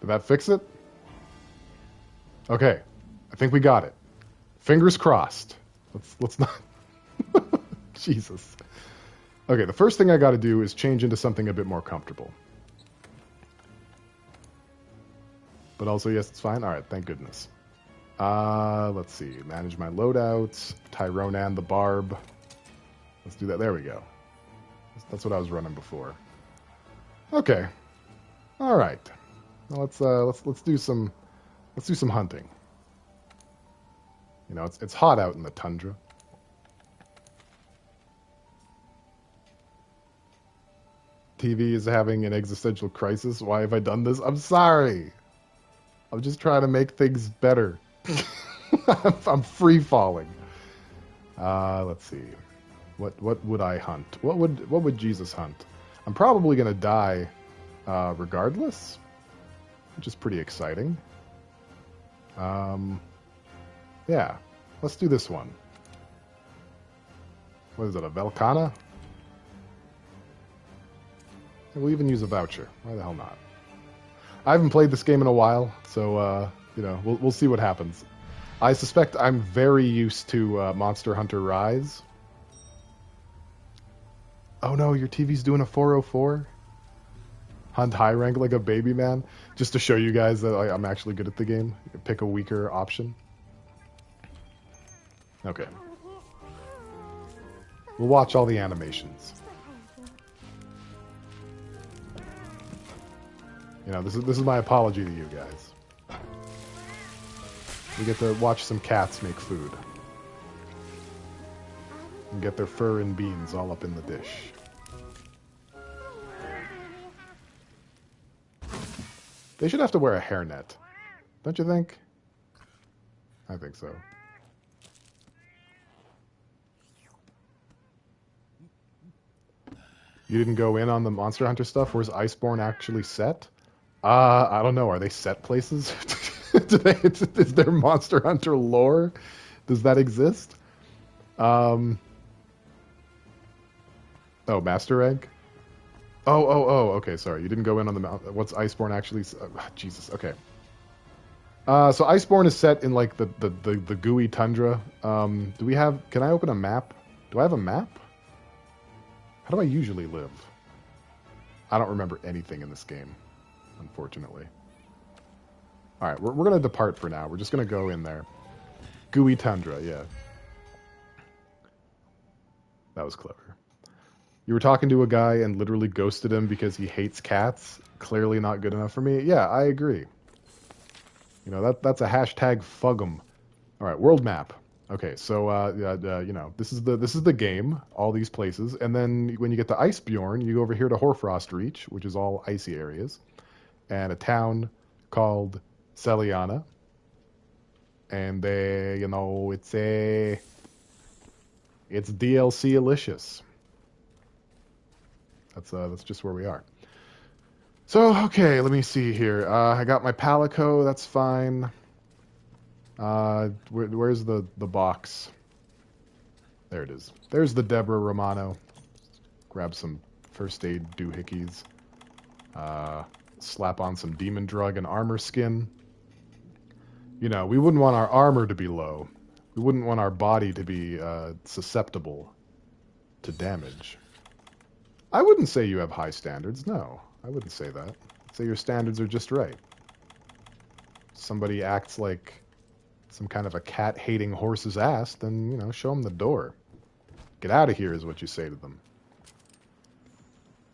Did that fix it? Okay. I think we got it. Fingers crossed. Let's not... Jesus. Okay, the first thing I gotta do is change into something a bit more comfortable. But also, yes, it's fine. Alright, thank goodness. Let's see. Manage my loadouts. Tyronan the Barb. Let's do that. There we go. That's what I was running before. Okay. Alright. Now let's do some hunting. You know, it's hot out in the tundra. TV is having an existential crisis. Why have I done this? I'm sorry. I'm just trying to make things better. I'm free falling. Let's see. What would I hunt? What would Jesus hunt? I'm probably gonna die regardless, which is pretty exciting. Yeah, let's do this one. What is it, a Velcana? We'll even use a voucher. Why the hell not? I haven't played this game in a while, so, you know, we'll see what happens. I suspect I'm very used to Monster Hunter Rise. Oh no, your TV's doing a 404? Hunt high rank like a baby man? Just to show you guys that I'm actually good at the game. Pick a weaker option. Okay. We'll watch all the animations. You know, this is my apology to you guys. We get to watch some cats make food. And get their fur and beans all up in the dish. They should have to wear a hairnet. Don't you think? I think so. You didn't go in on the Monster Hunter stuff? Where's Iceborne actually set? I don't know. Are they set places? Is there Monster Hunter lore? Does that exist? Oh, Master Rank? Oh, okay, sorry. You didn't go in on the... What's Iceborne actually... Jesus, okay. So Iceborne is set in, like, the gooey tundra. Do we have... Can I open a map? Do I have a map? How do I usually live? I don't remember anything in this game, unfortunately. Alright, we're going to depart for now. We're just going to go in there. Gooey tundra, yeah. That was clever. You were talking to a guy and literally ghosted him because he hates cats? Clearly not good enough for me? Yeah, I agree. You know, that's a hashtag fug'em. Alright, world map. Okay, so, you know, this is the game, all these places, and then when you get to Icebjorne, you go over here to Hoarfrost Reach, which is all icy areas, and a town called Celiana, and they, you know, it's DLC-alicious. That's just where we are. So, okay, let me see here. I got my Palico, that's fine. Where's the box? There it is. There's the Deborah Romano. Grab some first aid doohickeys. Slap on some demon drug and armor skin. You know, we wouldn't want our armor to be low. We wouldn't want our body to be susceptible to damage. I wouldn't say you have high standards. No, I wouldn't say that. I'd say your standards are just right. Somebody acts like some kind of a cat-hating horse's ass, then, you know, show them the door. Get out of here is what you say to them.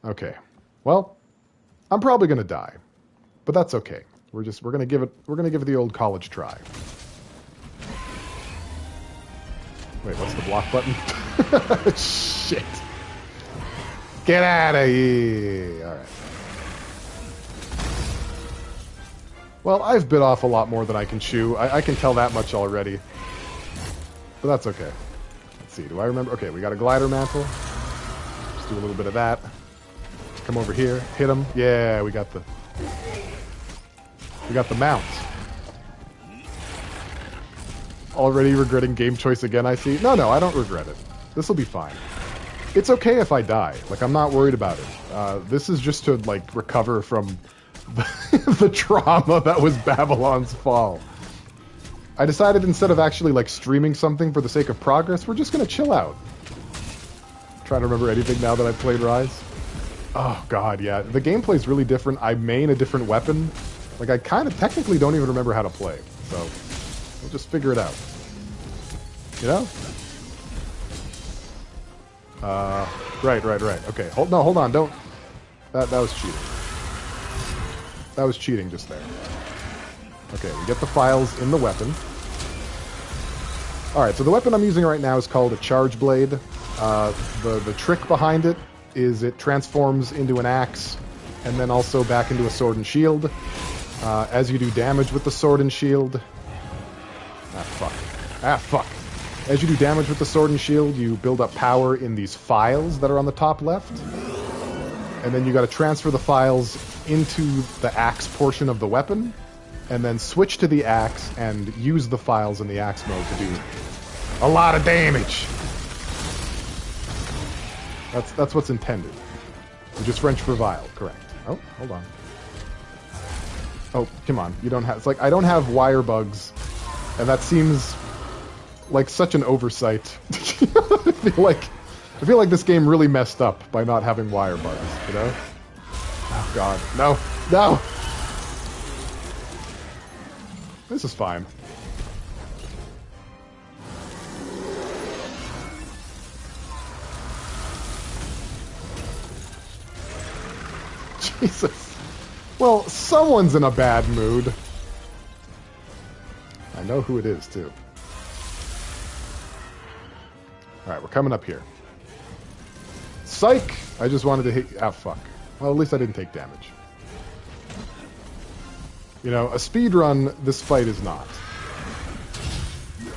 Okay. Well, I'm probably going to die. But that's okay. We're going to give it the old college try. Wait, what's the block button? Shit. Get out of here. All right. Well, I've bit off a lot more than I can chew. I can tell that much already. But that's okay. Let's see. Do I remember? Okay, we got a glider mantle. Just do a little bit of that. Come over here. Hit him. Yeah, we got the mount. Already regretting game choice again, I see. No, I don't regret it. This will be fine. It's okay if I die. Like, I'm not worried about it. This is just to, like, recover from the trauma that was Babylon's Fall. I decided instead of actually like streaming something for the sake of progress, we're just gonna chill out. Trying to remember anything now that I've played Rise. Oh god, yeah. The gameplay's really different. I main a different weapon. Like, I kind of technically don't even remember how to play. So, we'll just figure it out. You know? Right. Okay, hold on, don't... That was cheating. That was cheating just there. Okay, we get the files in the weapon. Alright, so the weapon I'm using right now is called a Charge Blade. The trick behind it is it transforms into an axe and then also back into a sword and shield. As you do damage with the sword and shield... Ah, fuck. As you do damage with the sword and shield, you build up power in these files that are on the top left. And then you gotta transfer the files into the axe portion of the weapon, and then switch to the axe and use the files in the axe mode to do a lot of damage. That's what's intended. Which is French for vile, correct. Oh, hold on. Oh, come on. You don't have... It's like, I don't have wire bugs, and that seems like such an oversight. I feel like this game really messed up by not having wire bugs, you know? Oh, God. No! No! This is fine. Jesus. Well, someone's in a bad mood. I know who it is, too. Alright, we're coming up here. Psych! I just wanted to hit... Ah, fuck. Well, at least I didn't take damage. You know, a speed run, this fight is not.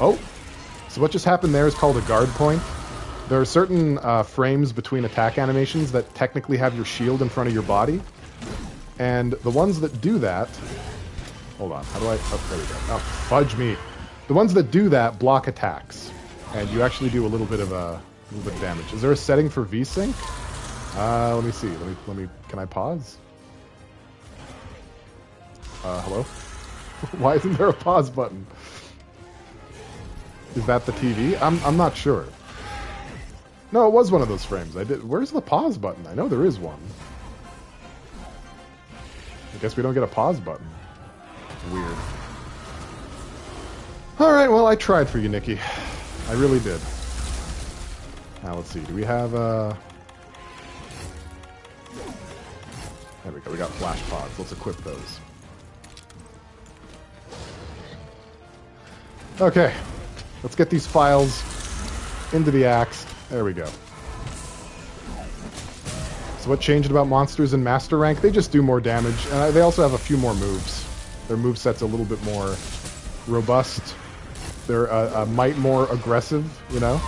Oh! So what just happened there is called a guard point. There are certain frames between attack animations that technically have your shield in front of your body. And the ones that do that... Hold on, how do I... Oh, there we go. Oh, fudge me. The ones that do that block attacks. And you actually do a little bit of damage. Is there a setting for VSync? Let me see. Let me... Can I pause? Hello? Why isn't there a pause button? Is that the TV? I'm not sure. No, it was one of those frames. Where's the pause button? I know there is one. I guess we don't get a pause button. Weird. Alright, well, I tried for you, Nikki. I really did. Now, let's see. Do we have, There we go. We got flash pods. Let's equip those. Okay. Let's get these files into the axe. There we go. So what changed about monsters in Master Rank? They just do more damage. They also have a few more moves. Their moveset's a little bit more robust. They're a mite more aggressive, you know?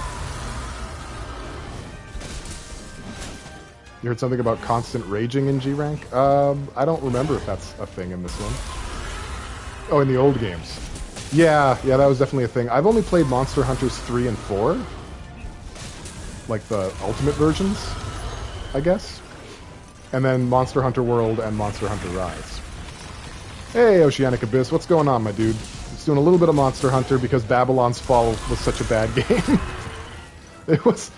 You heard something about constant raging in G rank? I don't remember if that's a thing in this one. Oh, in the old games. Yeah, that was definitely a thing. I've only played Monster Hunters 3 and 4. Like the Ultimate versions, I guess. And then Monster Hunter World and Monster Hunter Rise. Hey, Oceanic Abyss, what's going on, my dude? Just doing a little bit of Monster Hunter because Babylon's Fall was such a bad game. It was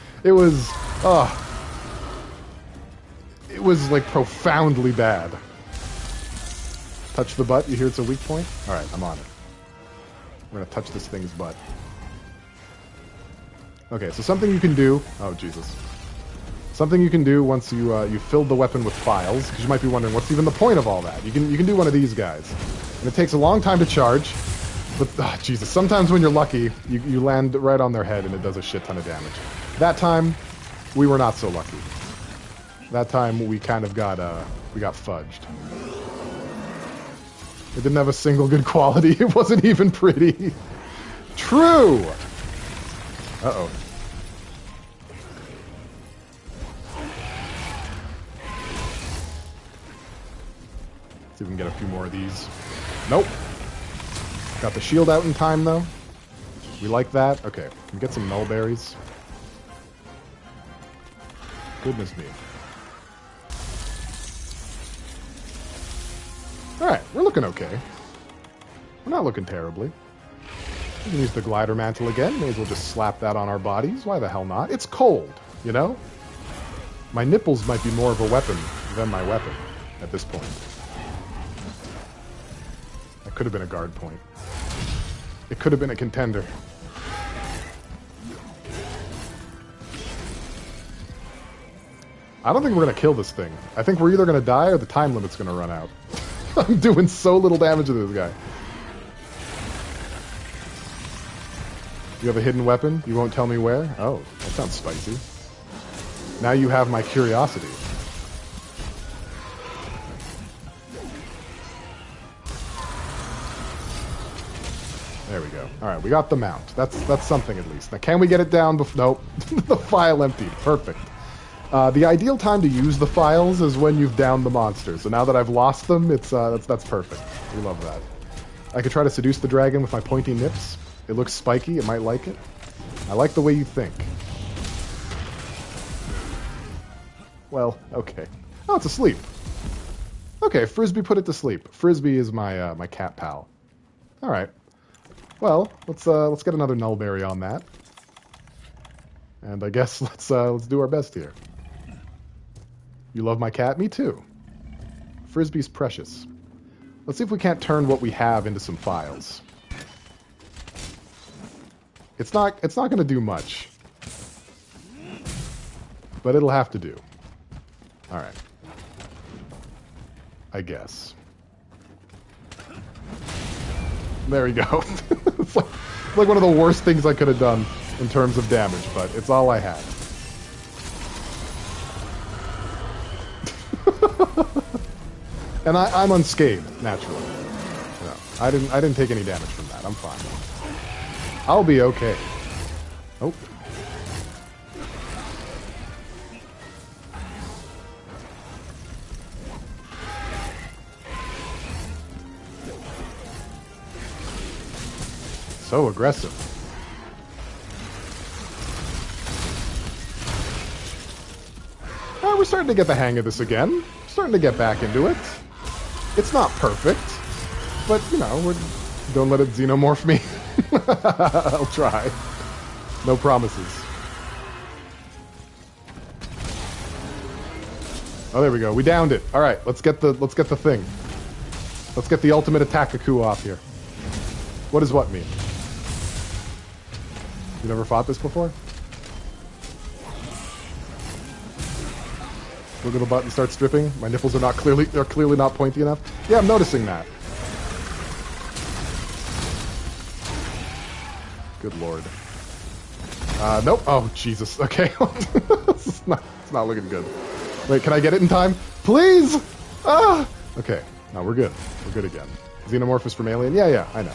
like profoundly bad. Touch the butt, you hear it's a weak point? Alright, I'm on it. We're gonna touch this thing's butt. Okay, so something you can do... Oh, Jesus. Something you can do once you filled the weapon with files, because you might be wondering, what's even the point of all that? You can do one of these guys. And it takes a long time to charge, but, oh, Jesus, sometimes when you're lucky, you land right on their head and it does a shit ton of damage. That time, we were not so lucky. That time, we kind of got fudged. It didn't have a single good quality. It wasn't even pretty. True! Uh-oh. See if we can get a few more of these. Nope. Got the shield out in time, though. We like that. Okay, can we get some nullberries? Goodness me. Alright, we're looking okay. We're not looking terribly. We can use the glider mantle again. May as well just slap that on our bodies. Why the hell not? It's cold, you know? My nipples might be more of a weapon than my weapon at this point. That could have been a guard point. It could have been a contender. I don't think we're going to kill this thing. I think we're either going to die or the time limit's going to run out. I'm doing so little damage to this guy. You have a hidden weapon? You won't tell me where? Oh, that sounds spicy. Now you have my curiosity. There we go. Alright, we got the mount. That's something at least. Now, can we get it down before... Nope. The file emptied. Perfect. The ideal time to use the files is when you've downed the monster. So now that I've lost them, that's perfect. We love that. I could try to seduce the dragon with my pointy nips. It looks spiky. It might like it. I like the way you think. Well, okay. Oh, it's asleep. Okay, Frisbee put it to sleep. Frisbee is my my cat pal. All right. Well, let's get another nullberry on that. And I guess let's do our best here. You love my cat? Me too. Frisbee's precious. Let's see if we can't turn what we have into some files. It's not going to do much. But it'll have to do. All right. I guess. There we go. It's like one of the worst things I could have done in terms of damage, but it's all I had. And I'm unscathed, naturally. No, I didn't take any damage from that. I'm fine. I'll be okay. Oh. So aggressive. We're starting to get the hang of this again. Starting to get back into it. It's not perfect, but, you know, don't let it xenomorph me. I'll try. No promises. Oh, there we go. We downed it. All right, let's get the thing. Let's get the ultimate attack-a-coup off here. What does what mean? You never fought this before? Look at the button start stripping. My nipples are not they're clearly not pointy enough. Yeah, I'm noticing that. Good lord. Nope. Oh, Jesus. Okay. it's not looking good. Wait, can I get it in time? Please! Ah! Okay. No, we're good. We're good again. Xenomorph is from Alien? Yeah, I know.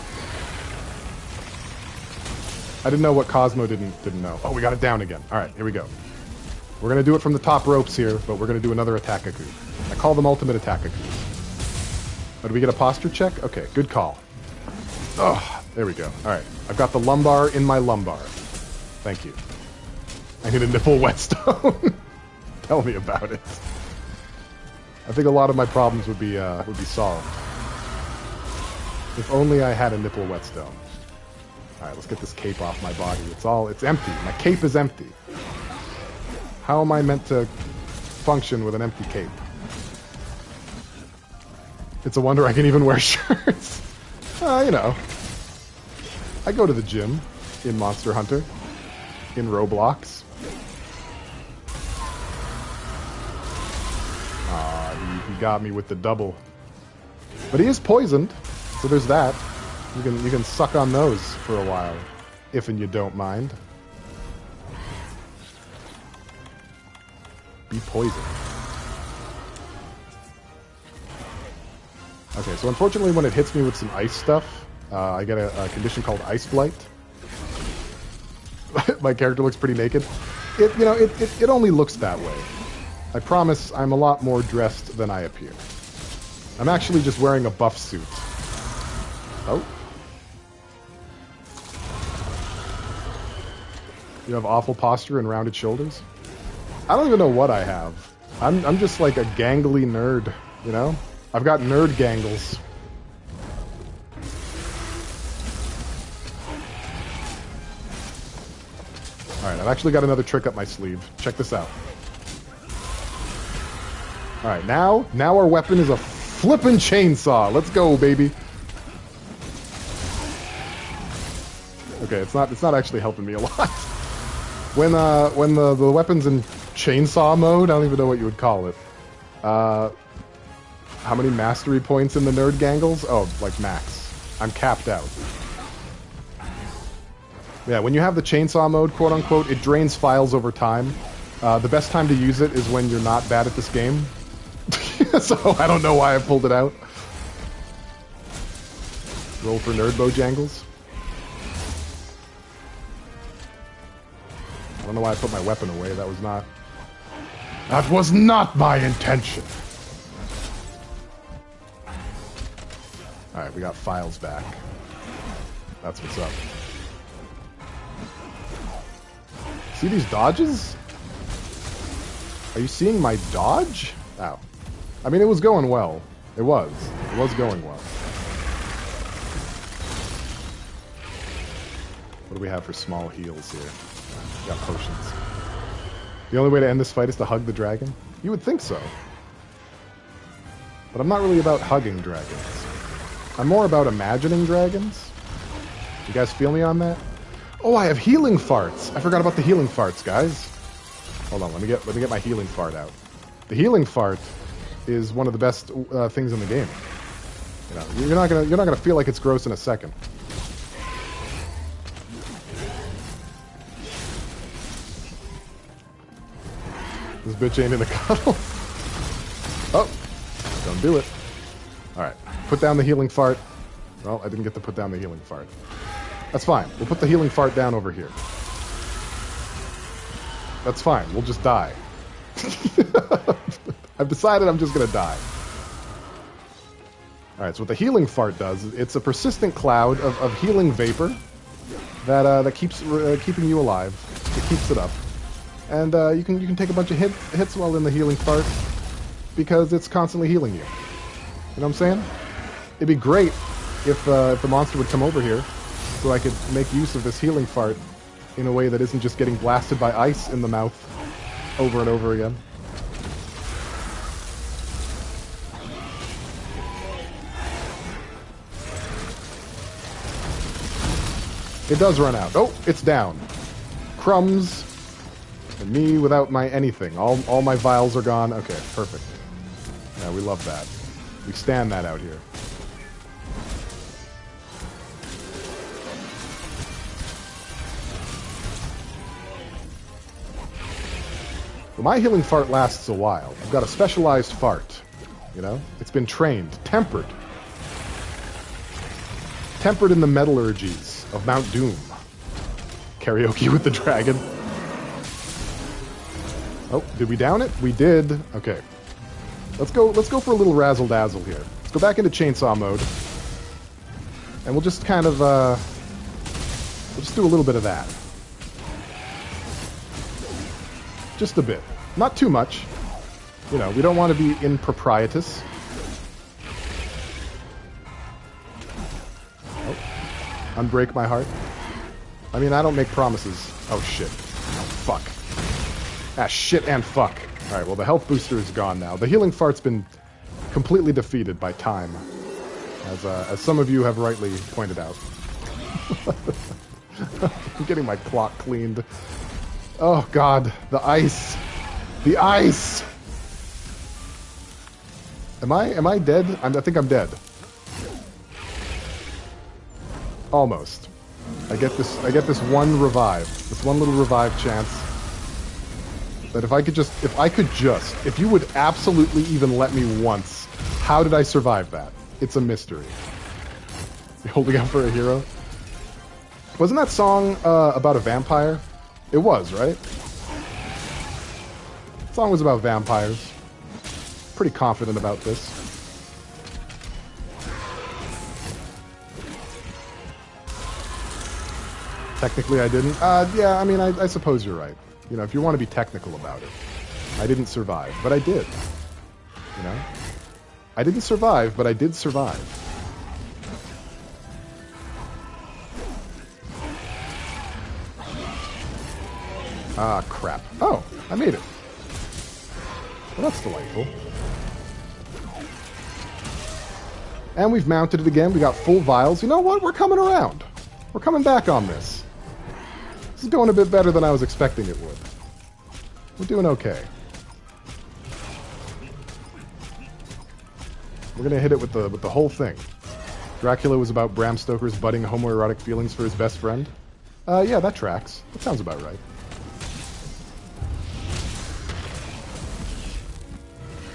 I didn't know what Cosmo didn't know. Oh, we got it down again. Alright, here we go. We're going to do it from the top ropes here, but we're going to do another attack-a-coup. I call them ultimate attack-a-coups. Oh, do we get a posture check? Okay, good call. Oh, there we go. All right, I've got the lumbar in my lumbar. Thank you. I need a nipple whetstone. Tell me about it. I think a lot of my problems would be solved. If only I had a nipple whetstone. All right, let's get this cape off my body. It's empty. My cape is empty. How am I meant to function with an empty cape? It's a wonder I can even wear shirts. You know. I go to the gym in Monster Hunter, in Roblox. He got me with the double. But he is poisoned, so there's that. You can suck on those for a while, if and you don't mind. Be poisoned. Okay, so unfortunately when it hits me with some ice stuff, I get a condition called ice blight. My character looks pretty naked. It only looks that way. I promise I'm a lot more dressed than I appear. I'm actually just wearing a buff suit. Oh. You have awful posture and rounded shoulders? I don't even know what I have. I'm just like a gangly nerd, you know? I've got nerd gangles. Alright, I've actually got another trick up my sleeve. Check this out. Alright, now our weapon is a flippin' chainsaw. Let's go, baby. Okay, it's not actually helping me a lot. When the weapon's in chainsaw mode, I don't even know what you would call it. How many mastery points in the nerd gangles? Oh, like max. I'm capped out. Yeah, when you have the chainsaw mode, quote unquote, it drains files over time. The best time to use it is when you're not bad at this game. So I don't know why I pulled it out. Roll for nerd bojangles. I don't know why I put my weapon away. That was not my intention. Alright, we got files back. That's what's up. See these dodges? Are you seeing my dodge? Ow. I mean, it was going well. It was going well. What do we have for small heals here? Got potions. The only way to end this fight is to hug the dragon? You would think so. But I'm not really about hugging dragons. I'm more about imagining dragons. You guys feel me on that? Oh, I have healing farts. I forgot about the healing farts, guys. Hold on, let me get my healing fart out. The healing fart is one of the best things in the game. You know, you're not gonna feel like it's gross in a second. This bitch ain't in a cuddle. Oh, don't do it. All right, put down the healing fart. Well, I didn't get to put down the healing fart. That's fine. We'll put the healing fart down over here. That's fine. We'll just die. I've decided I'm just going to die. Alright, so what the healing fart does, it's a persistent cloud of healing vapor that keeps keeping you alive. It keeps it up. And you can take a bunch of hits while in the healing fart because it's constantly healing you. You know what I'm saying? It'd be great if the monster would come over here so I could make use of this healing fart in a way that isn't just getting blasted by ice in the mouth over and over again. It does run out. Oh, it's down. Crumbs. And me without my anything. All my vials are gone. Okay, perfect. Yeah, we love that. We stand that out here. Well, my healing fart lasts a while. I've got a specialized fart. You know? It's been trained. Tempered. Tempered in the metallurgies of Mount Doom. Karaoke with the dragon. Oh, did we down it? We did. Okay. Let's go for a little razzle-dazzle here. Let's go back into chainsaw mode. And we'll just kind of, we'll just do a little bit of that. Just a bit. Not too much. You know, we don't want to be improprietous. Oh. Unbreak my heart. I mean, I don't make promises. Oh, shit. Oh, fuck. Ah, shit and fuck. Alright, well, the health booster is gone now. The healing fart's been completely defeated by time. As some of you have rightly pointed out. I'm getting my plot cleaned. Oh, God. The ice. The ice! Am I dead? I think I'm dead. Almost. I get this one revive. This one little revive chance. That if you would absolutely even let me once, how did I survive that? It's a mystery. You holding out for a hero? Wasn't that song about a vampire? It was, right? The song was about vampires. Pretty confident about this. Technically I didn't. Yeah, I mean, I suppose you're right. You know, if you want to be technical about it. I didn't survive, but I did. You know? I didn't survive, but I did survive. Ah, crap. Oh, I made it. Well, that's delightful. And we've mounted it again. We got full vials. You know what? We're coming around. We're coming back on this. This is going a bit better than I was expecting it would. We're doing okay. We're gonna hit it with the whole thing. Dracula was about Bram Stoker's budding homoerotic feelings for his best friend. Yeah, that tracks. That sounds about right.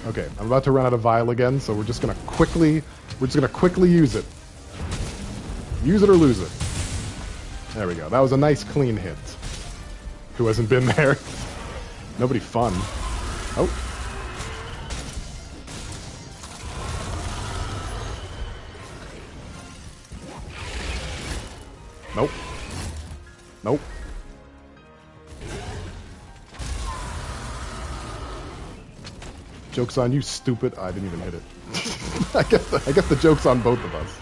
Okay, I'm about to run out of vial again, so we're just gonna quickly use it. Use it or lose it. There we go. That was a nice clean hit. Who hasn't been there? Nobody fun. Oh. Nope. Nope. Joke's on you, stupid. I didn't even hit it. I guess the joke's on both of us.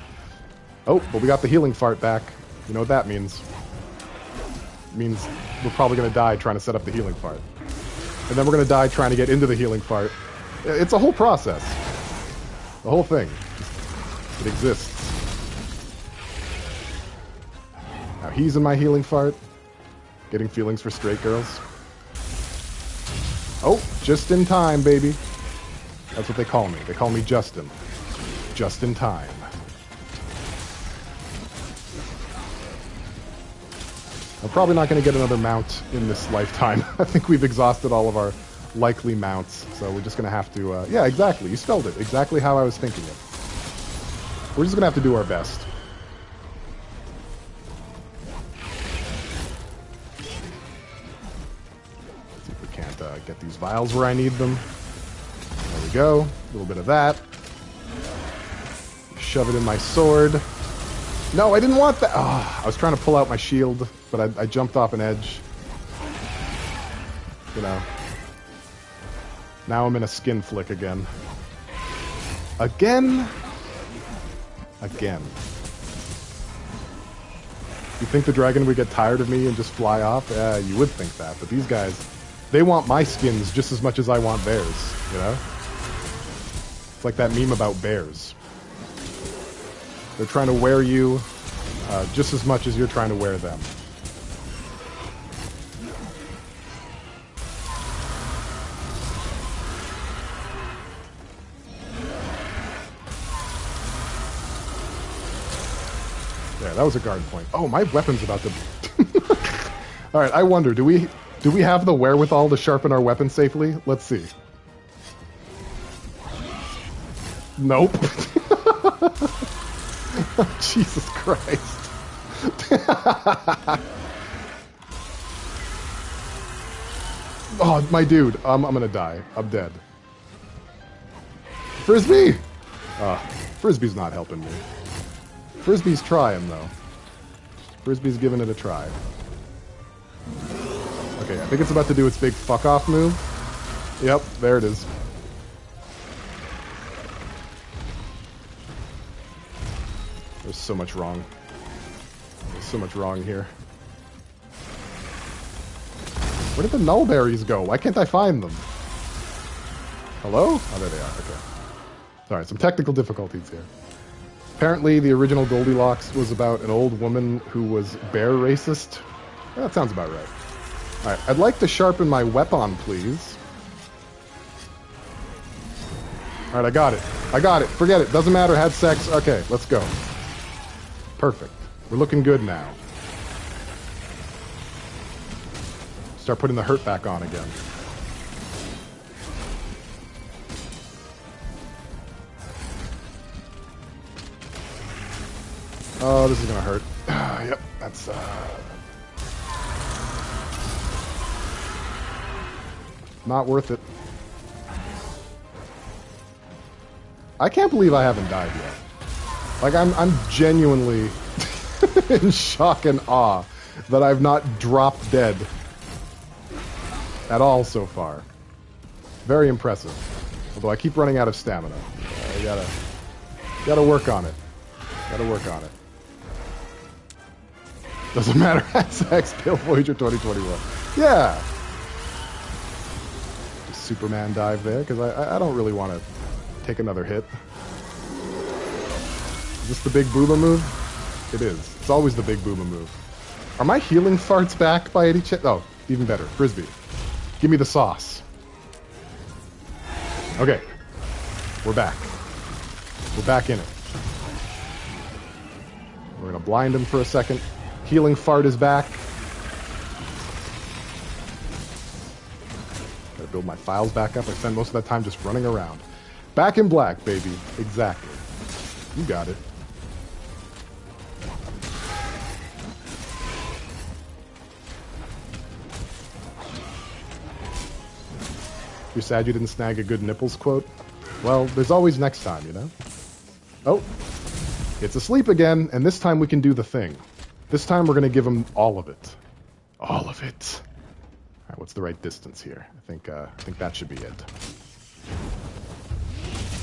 Oh, but we got the healing fart back. You know what that means? It means we're probably going to die trying to set up the healing fart. And then we're going to die trying to get into the healing fart. It's a whole process. The whole thing. It exists. Now he's in my healing fart. Getting feelings for straight girls. Oh, just in time, baby. That's what they call me. They call me Justin. Just in time. I'm probably not going to get another mount in this lifetime. I think we've exhausted all of our likely mounts, so we're just going to have to... yeah, exactly. You spelled it. Exactly how I was thinking it. We're just going to have to do our best. Let's see if we can't get these vials where I need them. There we go. A little bit of that. Shove it in my sword. No, I didn't want that. Oh, I was trying to pull out my shield, but I jumped off an edge. You know. Now I'm in a skin flick again. Again? Again. You think the dragon would get tired of me and just fly off? Yeah, you would think that. But these guys, they want my skins just as much as I want theirs, you know? It's like that meme about bears. They're trying to wear you just as much as you're trying to wear them. Yeah, that was a guard point. Oh, my weapon's about to... Alright, I wonder, do we have the wherewithal to sharpen our weapon safely? Let's see. Nope. Jesus Christ. Oh, my dude. I'm gonna die. I'm dead. Frisbee! Frisbee's not helping me. Frisbee's trying, though. Frisbee's giving it a try. Okay, I think it's about to do its big fuck-off move. Yep, there it is. There's so much wrong. There's so much wrong here. Where did the nullberries go? Why can't I find them? Hello? Oh, there they are. Okay. Alright, some technical difficulties here. Apparently, the original Goldilocks was about an old woman who was bear racist. Yeah, that sounds about right. Alright, I'd like to sharpen my weapon, please. Alright, I got it. I got it. Forget it. Doesn't matter. Had sex. Okay, let's go. Perfect. We're looking good now. Start putting the hurt back on again. Oh, this is gonna hurt. Yep, that's not worth it. I can't believe I haven't died yet. Like, I'm genuinely in shock and awe that I've not dropped dead at all so far. Very impressive. Although I keep running out of stamina. We gotta work on it. Gotta work on it. Doesn't matter. Sex, Pale Voyager 2021. Yeah. Just Superman dive there, because I don't really want to take another hit. Is this the big booba move? It is. It's always the big booba move. Are my healing farts back by any chance? Oh, even better. Frisbee. Give me the sauce. Okay. We're back. We're back in it. We're going to blind him for a second. Healing fart is back. Gotta build my files back up. I spend most of that time just running around. Back in black, baby. Exactly. You got it. You're sad you didn't snag a good nipples quote? Well, there's always next time, you know? Oh. It's asleep again, and this time we can do the thing. This time we're going to give him all of it. All of it. All right, what's the right distance here? I think that should be it.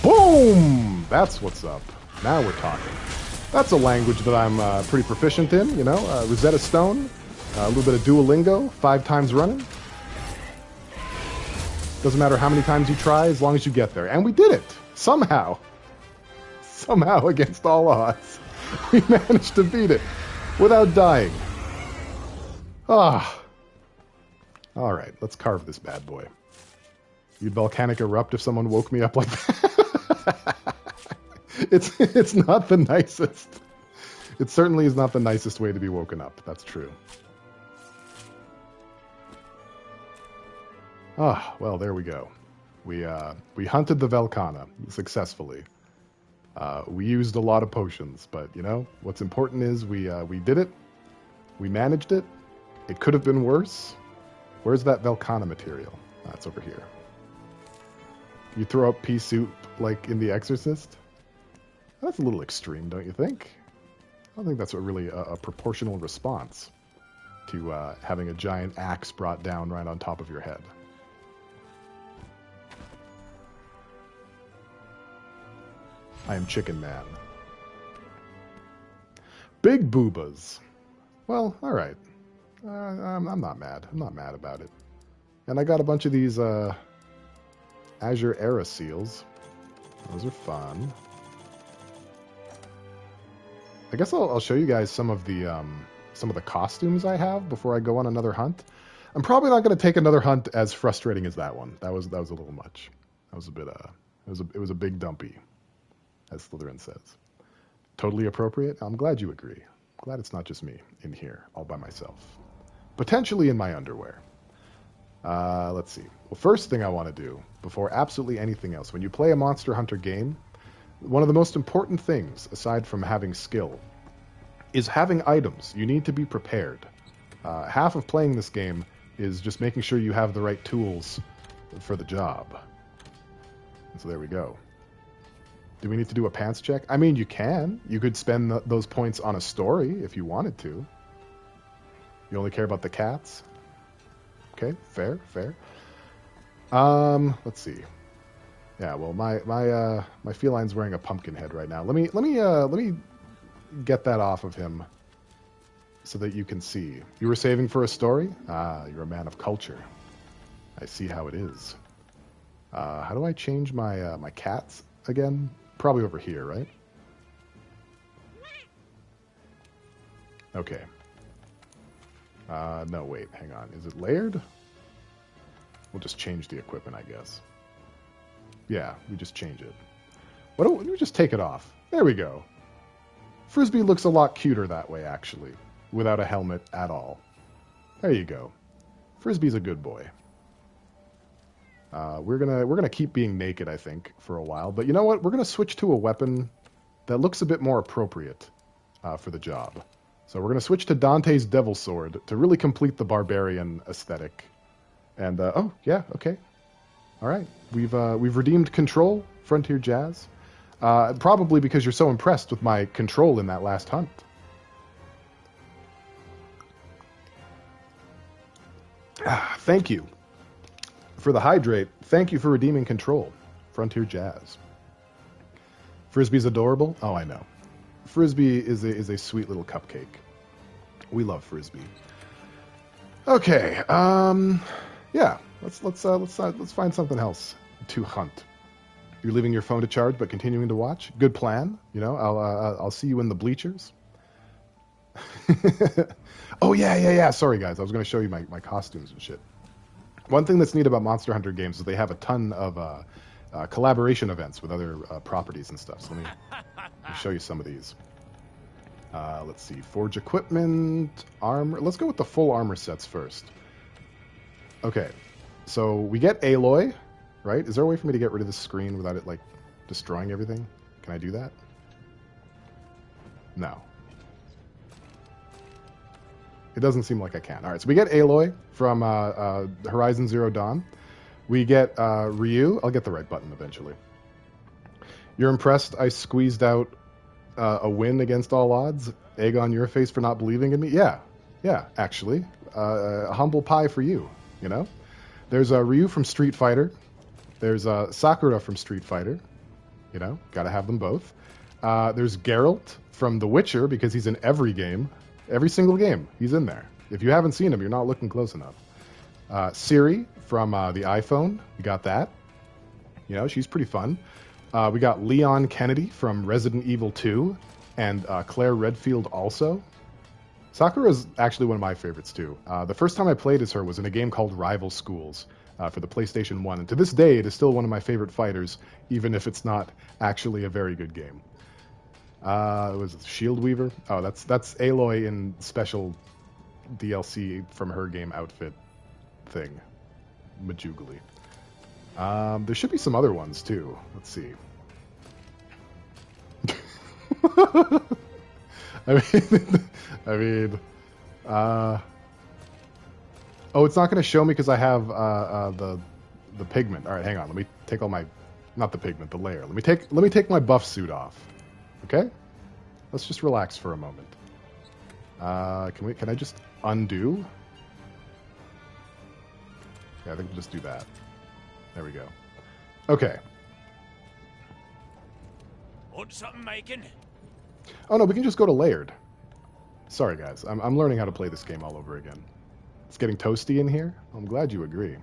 Boom! That's what's up. Now we're talking. That's a language that I'm pretty proficient in, you know? Rosetta Stone, a little bit of Duolingo, 5 times running. Doesn't matter how many times you try, as long as you get there. And we did it! Somehow. Somehow, against all odds, we managed to beat it without dying. Ah. Alright, let's carve this bad boy. You'd volcanic erupt if someone woke me up like that. It's not the nicest. It certainly is not the nicest way to be woken up. That's true. Ah, well, there we go. We hunted the Velkhana successfully. We used a lot of potions, but you know what's important is we did it. We managed it. It could have been worse. Where's that Velkhana material? It's over here. You throw up pea soup like in The Exorcist? That's a little extreme, don't you think? I don't think that's really a proportional response to having a giant axe brought down right on top of your head. I am Chicken Man. Big boobas. Well, alright. I'm not mad. I'm not mad about it. And I got a bunch of these Azure Era seals. Those are fun. I guess I'll show you guys some of the costumes I have before I go on another hunt. I'm probably not going to take another hunt as frustrating as that one. That was a little much. That was a bit it was a big dumpy, as Slytherin says. Totally appropriate. I'm glad you agree. I'm glad it's not just me in here all by myself. Potentially in my underwear. Let's see. Well, first thing I want to do before absolutely anything else, when you play a Monster Hunter game, one of the most important things, aside from having skill, is having items. You need to be prepared. Half of playing this game is just making sure you have the right tools for the job. And so there we go. Do we need to do a pants check? I mean, you can. You could spend those points on a story if you wanted to. You only care about the cats? Okay, fair. Let's see. Yeah, well, my feline's wearing a pumpkin head right now. Let me get that off of him so that you can see. You were saving for a story? Ah, you're a man of culture. I see how it is. How do I change my cats again? Probably over here, right? Okay. No, wait, hang on. Is it layered? We'll just change the equipment, I guess. Yeah, we just change it. Why don't we just take it off? There we go. Frisbee looks a lot cuter that way, actually, without a helmet at all. There you go. Frisbee's a good boy. We're gonna keep being naked, I think, for a while. But you know what? We're gonna switch to a weapon that looks a bit more appropriate for the job. So we're gonna switch to Dante's Devil Sword to really complete the barbarian aesthetic. And oh yeah, okay, all right. We've redeemed control, Frontier Jazz. Probably because you're so impressed with my control in that last hunt. Thank you for the hydrate. Thank you for redeeming control, Frontier Jazz. Frisbee's adorable. Oh, I know. Frisbee is a sweet little cupcake. We love Frisbee. Okay. Yeah. Let's find something else to hunt. You're leaving your phone to charge, but continuing to watch. Good plan. You know, I'll see you in the bleachers. Oh yeah. Sorry guys, I was going to show you my costumes and shit. One thing that's neat about Monster Hunter games is they have a ton of collaboration events with other properties and stuff. So let me show you some of these. Let's see. Forge equipment, armor. Let's go with the full armor sets first. Okay. So we get Aloy, right? Is there a way for me to get rid of this screen without it, like, destroying everything? Can I do that? No. It doesn't seem like I can. All right, so we get Aloy from Horizon Zero Dawn. We get Ryu. I'll get the right button eventually. You're impressed I squeezed out a win against all odds? Egg on your face for not believing in me? Yeah, actually. A humble pie for you, you know? There's Ryu from Street Fighter. There's Sakura from Street Fighter. You know, gotta have them both. There's Geralt from The Witcher, because he's in every game. Every single game, he's in there. If you haven't seen him, you're not looking close enough. Siri from the iPhone, we got that. You know, she's pretty fun. We got Leon Kennedy from Resident Evil 2, and Claire Redfield also. Sakura is actually one of my favorites too. The first time I played as her was in a game called Rival Schools for the PlayStation 1, and to this day it is still one of my favorite fighters, even if it's not actually a very good game. It was Shield Weaver. Oh, that's Aloy in special DLC from her game outfit thing. Majugly. There should be some other ones too. Let's see. I mean, oh, it's not going to show me because I have the pigment. All right, hang on. Let me take all my, not the pigment, the layer. Let me take my buff suit off. Okay, let's just relax for a moment. Can I just undo? Yeah, I think we'll just do that. There we go. Okay. Want something making? Oh no, we can just go to layered. Sorry guys, I'm learning how to play this game all over again. It's getting toasty in here. I'm glad you agree.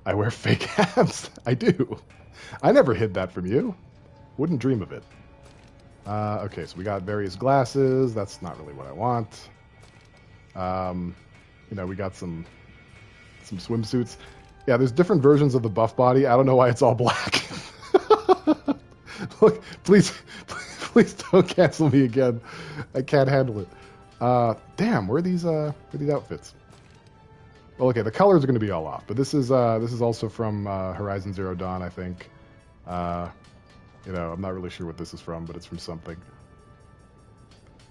I wear fake abs. I do. I never hid that from you. Wouldn't dream of it. Okay, so we got various glasses. That's not really what I want. You know, we got some swimsuits. Yeah, there's different versions of the buff body. I don't know why it's all black. Look, please don't cancel me again. I can't handle it. Damn, where are these outfits? Well, okay, the colors are going to be all off, but this is also from Horizon Zero Dawn, I think. You know, I'm not really sure what this is from, but it's from something.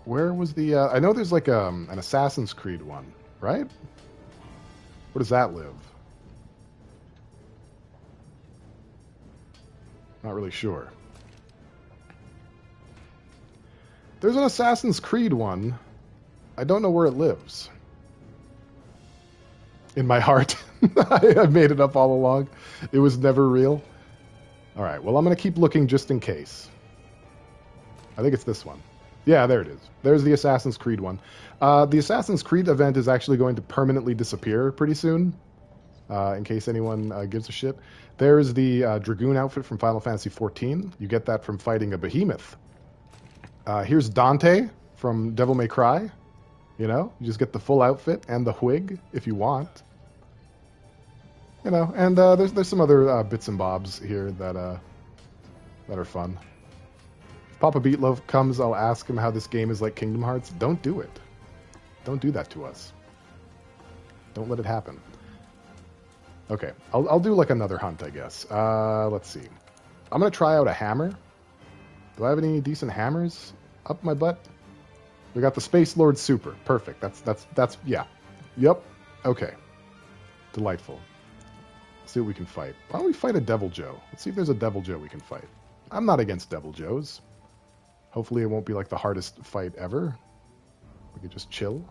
Where was the? I know there's like an Assassin's Creed one, right? Where does that live? Not really sure. There's an Assassin's Creed one. I don't know where it lives. In my heart. I made it up all along. It was never real. Alright, well, I'm going to keep looking just in case. I think it's this one. Yeah, there it is. There's the Assassin's Creed one. The Assassin's Creed event is actually going to permanently disappear pretty soon. In case anyone gives a shit. There's the Dragoon outfit from Final Fantasy XIV. You get that from fighting a behemoth. Here's Dante from Devil May Cry. You know, you just get the full outfit and the wig if you want. You know, and there's some other bits and bobs here that are fun. If Papa Beatlove comes, I'll ask him how this game is like Kingdom Hearts. Don't do it. Don't do that to us. Don't let it happen. Okay, I'll do like another hunt, I guess. Let's see. I'm gonna try out a hammer. Do I have any decent hammers up my butt? We got the Space Lord Super. Perfect. That's yeah. Yep. Okay. Delightful. Let's see what we can fight. Why don't we fight a Devil Joe? Let's see if there's a Devil Joe we can fight. I'm not against Devil Joes. Hopefully it won't be like the hardest fight ever. We can just chill.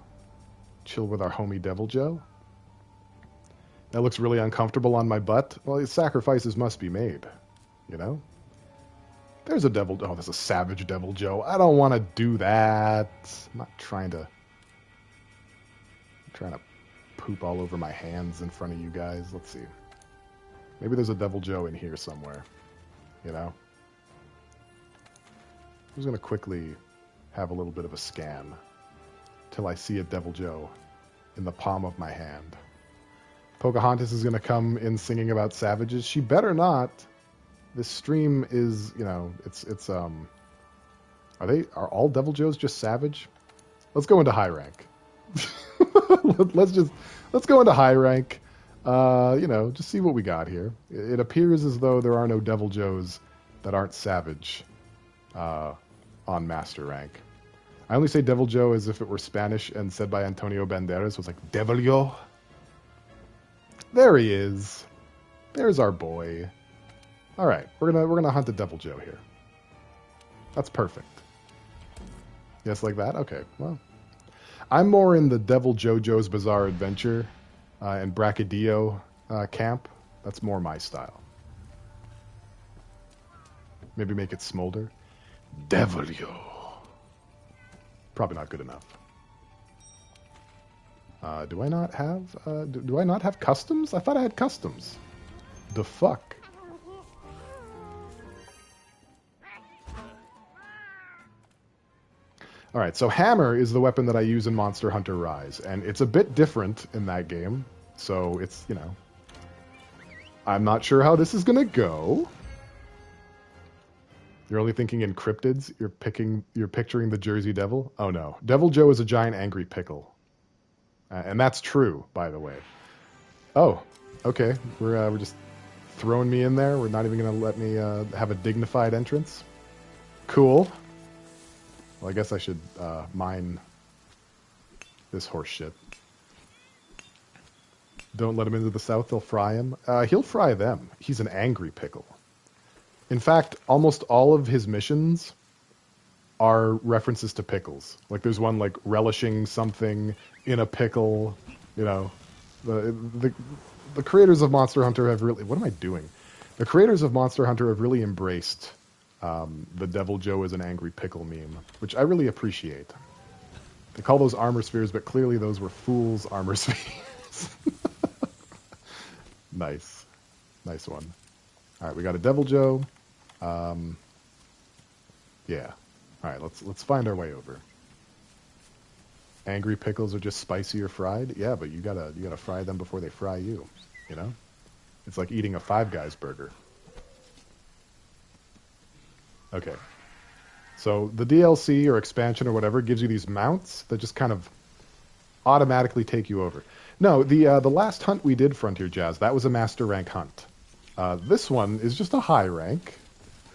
Chill with our homie Devil Joe. That looks really uncomfortable on my butt. Well, sacrifices must be made. You know? There's a devil. Oh, there's a savage devil Joe. I don't want to do that. I'm not trying to. I'm trying to poop all over my hands in front of you guys. Let's see. Maybe there's a devil Joe in here somewhere. You know? I'm just going to quickly have a little bit of a scan till I see a devil Joe in the palm of my hand. Pocahontas is going to come in singing about savages. She better not. This stream is, you know, it's are all devil Joes just savage? Let's go into high rank. let's go into high rank. You know, just see what we got here. It appears as though there are no devil Joes that aren't savage on master rank. I only say devil Joe as if it were Spanish and said by Antonio Banderas. It was like, devil yo. There he is. There's our boy. All right, we're gonna hunt the devil Joe here. That's perfect. Yes, like that. Okay, well, I'm more in the Devil JoJo's Bizarre Adventure and Bracadillo camp. That's more my style. Maybe make it smolder. Devil yo. Probably not good enough. Do I not have? Do I not have customs? I thought I had customs. The fuck. All right, so hammer is the weapon that I use in Monster Hunter Rise, and it's a bit different in that game. So it's, you know, I'm not sure how this is gonna go. You're only thinking in cryptids. You're picturing the Jersey Devil. Oh no, Devil Joe is a giant angry pickle, and that's true, by the way. Oh, okay. We're just throwing me in there. We're not even gonna let me have a dignified entrance. Cool. Well, I guess I should mine this horse shit. Don't let him into the south, they'll fry him. He'll fry them. He's an angry pickle. In fact, almost all of his missions are references to pickles. Like there's one like relishing something in a pickle, you know. The creators of Monster Hunter have really... What am I doing? The creators of Monster Hunter have really embraced the Devil Joe is an angry pickle meme, which I really appreciate. They call those armor spheres, but clearly those were fool's armor spheres. Nice. Nice one. All right, we got a Devil Joe. Yeah. All right, let's find our way over. Angry pickles are just spicy or fried? Yeah, but you gotta fry them before they fry you, you know? It's like eating a Five Guys burger. Okay. So the DLC or expansion or whatever gives you these mounts that just kind of automatically take you over. No, the last hunt we did, Frontier Jazz, that was a master rank hunt. This one is just a high rank,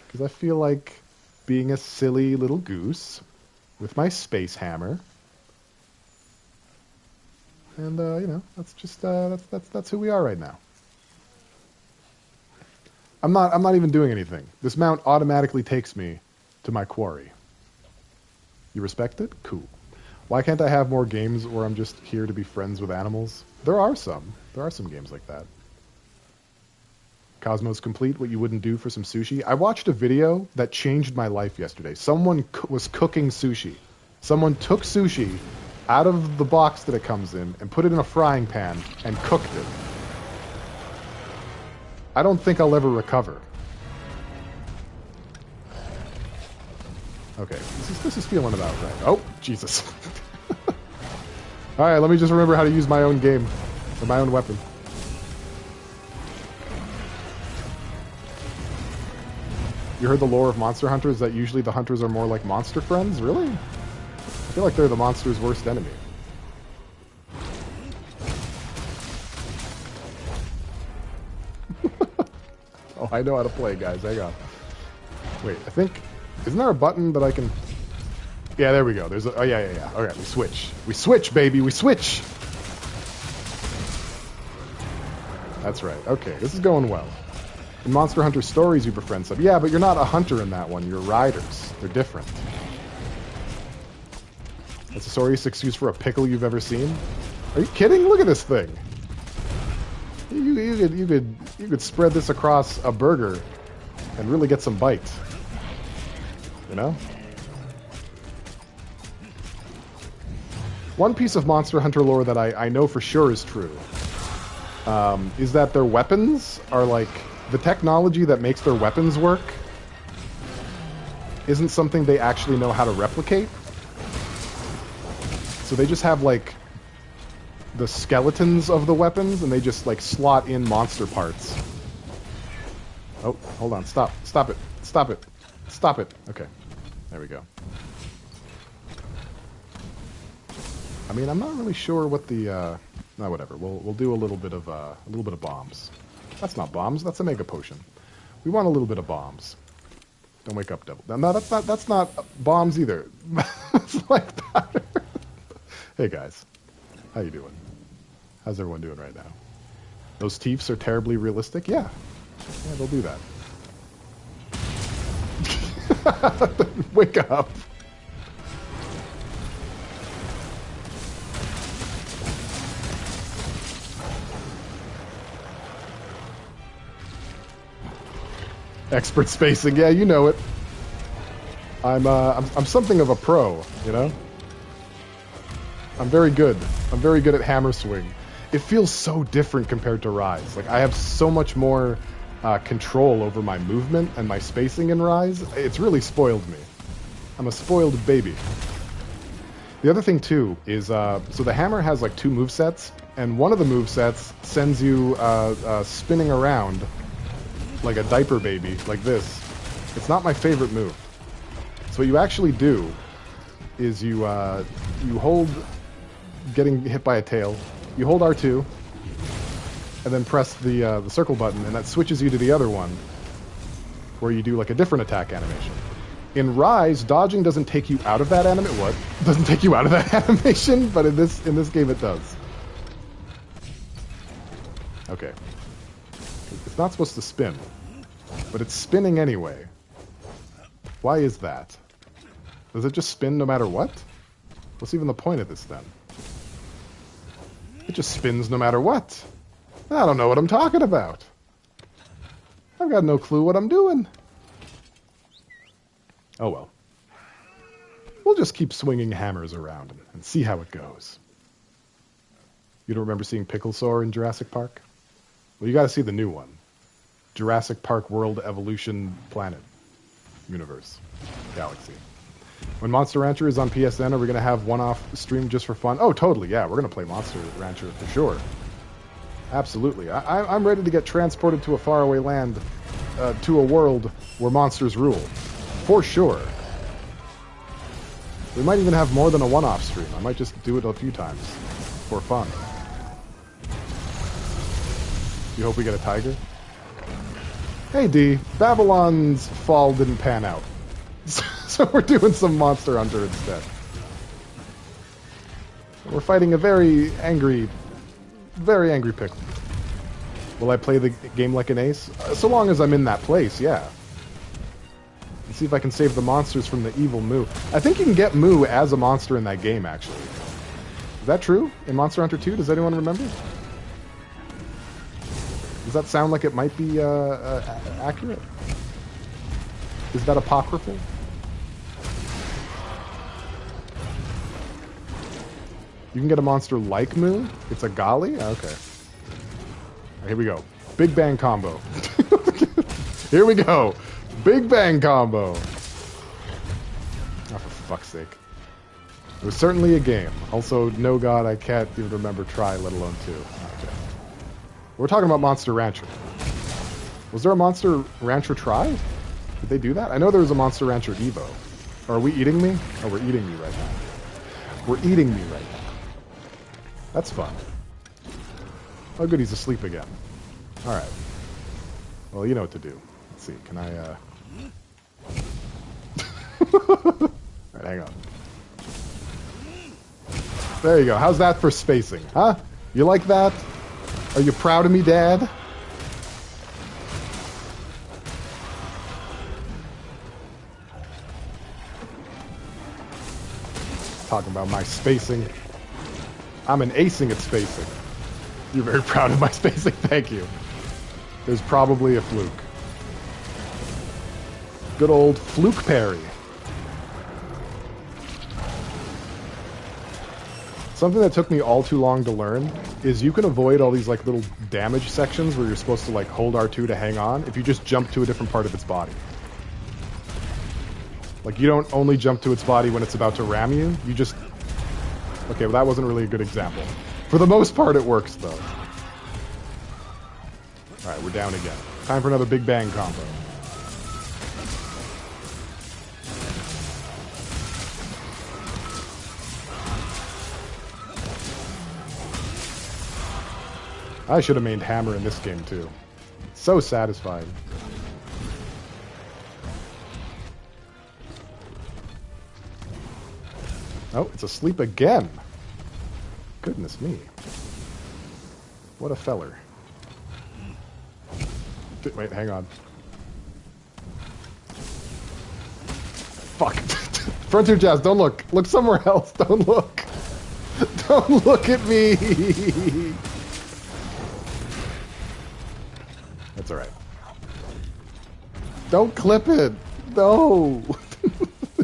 because I feel like being a silly little goose with my space hammer. And you know, that's just that's who we are right now. I'm not even doing anything. This mount automatically takes me to my quarry. You respect it? Cool. Why can't I have more games where I'm just here to be friends with animals? There are some. There are some games like that. Cosmos Complete, what you wouldn't do for some sushi. I watched a video that changed my life yesterday. Someone was cooking sushi. Someone took sushi out of the box that it comes in and put it in a frying pan and cooked it. I don't think I'll ever recover. Okay, this is feeling about right. Oh, Jesus. Alright, let me just remember how to use my own game. Or my own weapon. You heard the lore of Monster Hunters that usually the hunters are more like monster friends? Really? I feel like they're the monster's worst enemy. Oh, I know how to play, guys. Hang on. Wait, I think... Isn't there a button that I can... Yeah, there we go. There's a... Oh, yeah. Alright, we switch. We switch, baby! We switch! That's right. Okay, this is going well. In Monster Hunter Stories, you befriend some. Yeah, but you're not a hunter in that one. You're riders. They're different. That's the sorriest excuse for a pickle you've ever seen? Are you kidding? Look at this thing. You could spread this across a burger and really get some bites. you know? One piece of Monster Hunter lore that I know for sure is true is that their weapons are like... The technology that makes their weapons work isn't something they actually know how to replicate. So they just have, like, the skeletons of the weapons, and they just, like, slot in monster parts. Oh, hold on. Stop. Stop it. Stop it. Stop it. Okay. There we go. I mean, I'm not really sure what the, no, whatever. We'll do a little bit of bombs. That's not bombs. That's a mega potion. We want a little bit of bombs. Don't wake up, devil. No, that's not bombs either. It's like that. Hey, guys. How you doing? How's everyone doing right now? Those Tiefs are terribly realistic? Yeah. Yeah, they'll do that. Wake up. Expert spacing, yeah, you know it. I'm something of a pro, you know? I'm very good. I'm very good at hammer swing. It feels so different compared to Rise. Like, I have so much more control over my movement and my spacing in Rise. It's really spoiled me. I'm a spoiled baby. The other thing, too, is, so the hammer has, like, 2 movesets, and one of the movesets sends you spinning around like a diaper baby, like this. It's not my favorite move. So what you actually do is you hold getting hit by a tail, you hold R2, and then press the circle button, and that switches you to the other one, where you do like a different attack animation. In Rise, dodging doesn't take you out of that doesn't take you out of that animation, but in this game it does. Okay. It's not supposed to spin, but it's spinning anyway. Why is that? Does it just spin no matter what? What's even the point of this then? It just spins no matter what. I don't know what I'm talking about. I've got no clue what I'm doing. Oh well. We'll just keep swinging hammers around and see how it goes. You don't remember seeing Picklesaur in Jurassic Park? Well, you gotta see the new one. Jurassic Park World Evolution Planet. Universe. Galaxy. When Monster Rancher is on PSN, are we gonna have one-off stream just for fun? Oh, totally, yeah. We're gonna play Monster Rancher for sure. Absolutely. I'm ready to get transported to a faraway land, to a world where monsters rule. For sure. We might even have more than a one-off stream. I might just do it a few times. For fun. You hope we get a tiger? Hey D, Babylon's fall didn't pan out. So we're doing some Monster Hunter instead. We're fighting a very angry pickle. Will I play the game like an ace? So long as I'm in that place, yeah. Let's see if I can save the monsters from the evil Moo. I think you can get Moo as a monster in that game, actually. Is that true? In Monster Hunter 2? Does anyone remember? Does that sound like it might be accurate? Is that apocryphal? You can get a monster like Moo? It's a Golly? Okay. Right, here we go. Big Bang combo. Here we go. Big Bang combo. Oh, for fuck's sake. It was certainly a game. Also, no god, I can't even remember try, let alone 2. Okay. We're talking about Monster Rancher. Was there a Monster Rancher try? Did they do that? I know there was a Monster Rancher Evo. Are we eating me? Oh, we're eating me right now. We're eating me right now. That's fun. Oh, good, he's asleep again. Alright. Well, you know what to do. Let's see, can I, Alright, hang on. There you go. How's that for spacing, huh? You like that? Are you proud of me, Dad? Talking about my spacing. I'm an acing at spacing. You're very proud of my spacing, thank you. There's probably a fluke. Good old fluke parry. Something that took me all too long to learn is you can avoid all these like little damage sections where you're supposed to like hold R2 to hang on if you just jump to a different part of its body. Like you don't only jump to its body when it's about to ram you, you just... Okay, well that wasn't really a good example. For the most part it works though. Alright, we're down again. Time for another Big Bang combo. I should have mained hammer in this game too. So satisfying. Oh, it's asleep again. Goodness me. What a feller. Wait, hang on. Fuck. Frontier Jazz, don't look. Look somewhere else. Don't look. Don't look at me. That's alright. Don't clip it. No.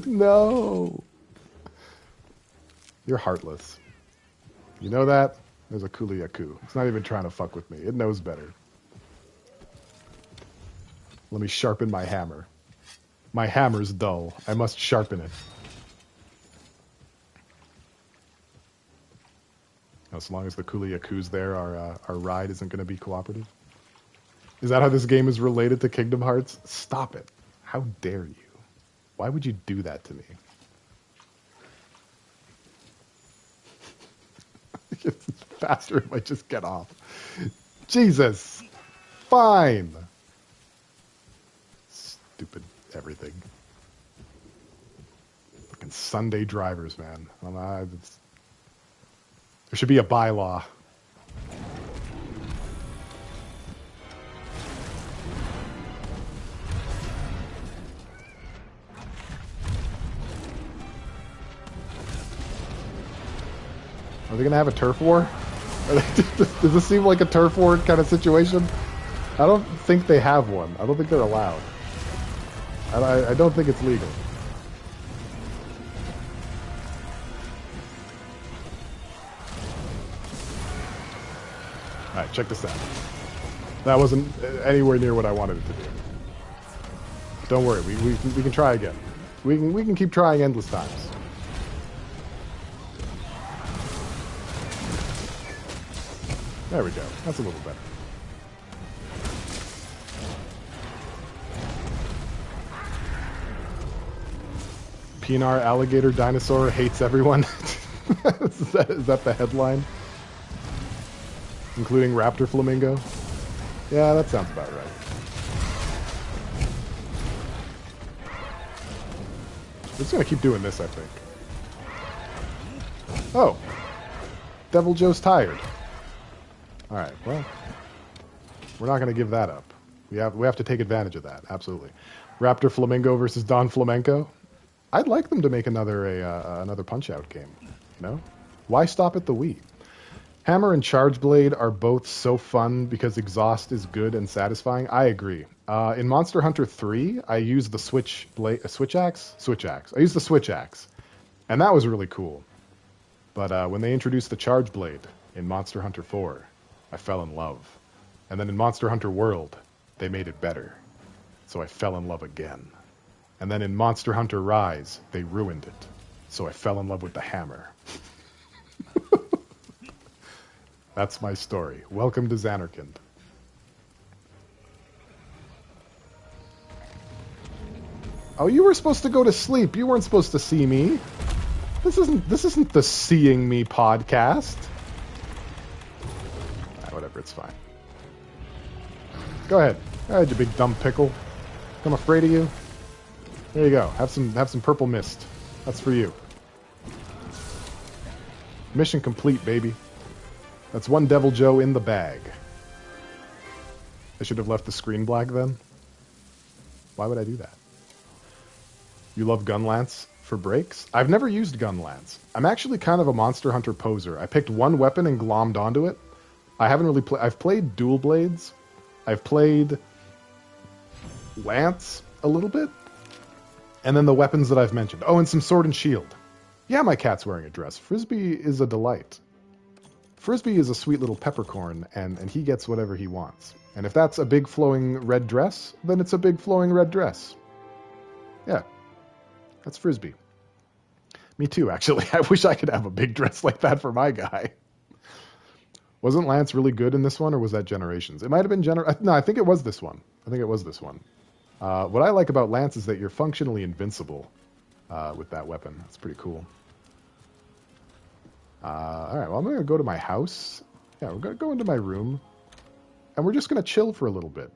No. You're heartless. You know that? There's a Kuliaku. It's not even trying to fuck with me. It knows better. Let me sharpen my hammer. My hammer's dull. I must sharpen it. As long as the Kuliaku's there, our ride isn't going to be cooperative. Is that how this game is related to Kingdom Hearts? Stop it. How dare you? Why would you do that to me? It's faster if I just get off. Jesus. Fine. Stupid everything. Fucking Sunday drivers, man. There should be a bylaw. Are they going to have a turf war? Does this seem like a turf war kind of situation? I don't think they have one. I don't think they're allowed. I don't think it's legal. Alright, check this out. That wasn't anywhere near what I wanted it to do. Don't worry, we can try again. We can keep trying endless times. There we go. That's a little better. Pinar alligator dinosaur hates everyone. Is that the headline? Including raptor flamingo? Yeah, that sounds about right. We're just gonna keep doing this, I think. Oh. Devil Joe's tired. Alright, well, we're not going to give that up. We have to take advantage of that, absolutely. Raptor Flamingo versus Don Flamenco. I'd like them to make another Punch-Out game, you know? Why stop at the Wii? Hammer and Charge Blade are both so fun because exhaust is good and satisfying. I agree. In Monster Hunter 3, I used the Switch Axe? Switch Axe. I used the Switch Axe, and that was really cool. But when they introduced the Charge Blade in Monster Hunter 4... I fell in love. And then in Monster Hunter World, they made it better. So I fell in love again. And then in Monster Hunter Rise, they ruined it. So I fell in love with the hammer. That's my story. Welcome to Xanarkand. Oh, you were supposed to go to sleep. You weren't supposed to see me. This isn't the Seeing Me podcast. Whatever, it's fine. Go ahead. Go ahead, you big dumb pickle. I'm afraid of you. There you go. Have some purple mist. That's for you. Mission complete, baby. That's one Devil Joe in the bag. I should have left the screen black then. Why would I do that? You love Gunlance for breaks? I've never used Gunlance. I'm actually kind of a Monster Hunter poser. I picked one weapon and glommed onto it. I haven't really played... I've played Dual Blades. I've played Lance a little bit. And then the weapons that I've mentioned. Oh, and some Sword and Shield. Yeah, my cat's wearing a dress. Frisbee is a delight. Frisbee is a sweet little peppercorn, and he gets whatever he wants. And if that's a big flowing red dress, then it's a big flowing red dress. Yeah, that's Frisbee. Me too, actually. I wish I could have a big dress like that for my guy. Wasn't Lance really good in this one, or was that Generations? It might have been No, I think it was this one. What I like about Lance is that you're functionally invincible with that weapon. That's pretty cool. All right, well, I'm going to go to my house. Yeah, we're going to go into my room, and we're just going to chill for a little bit.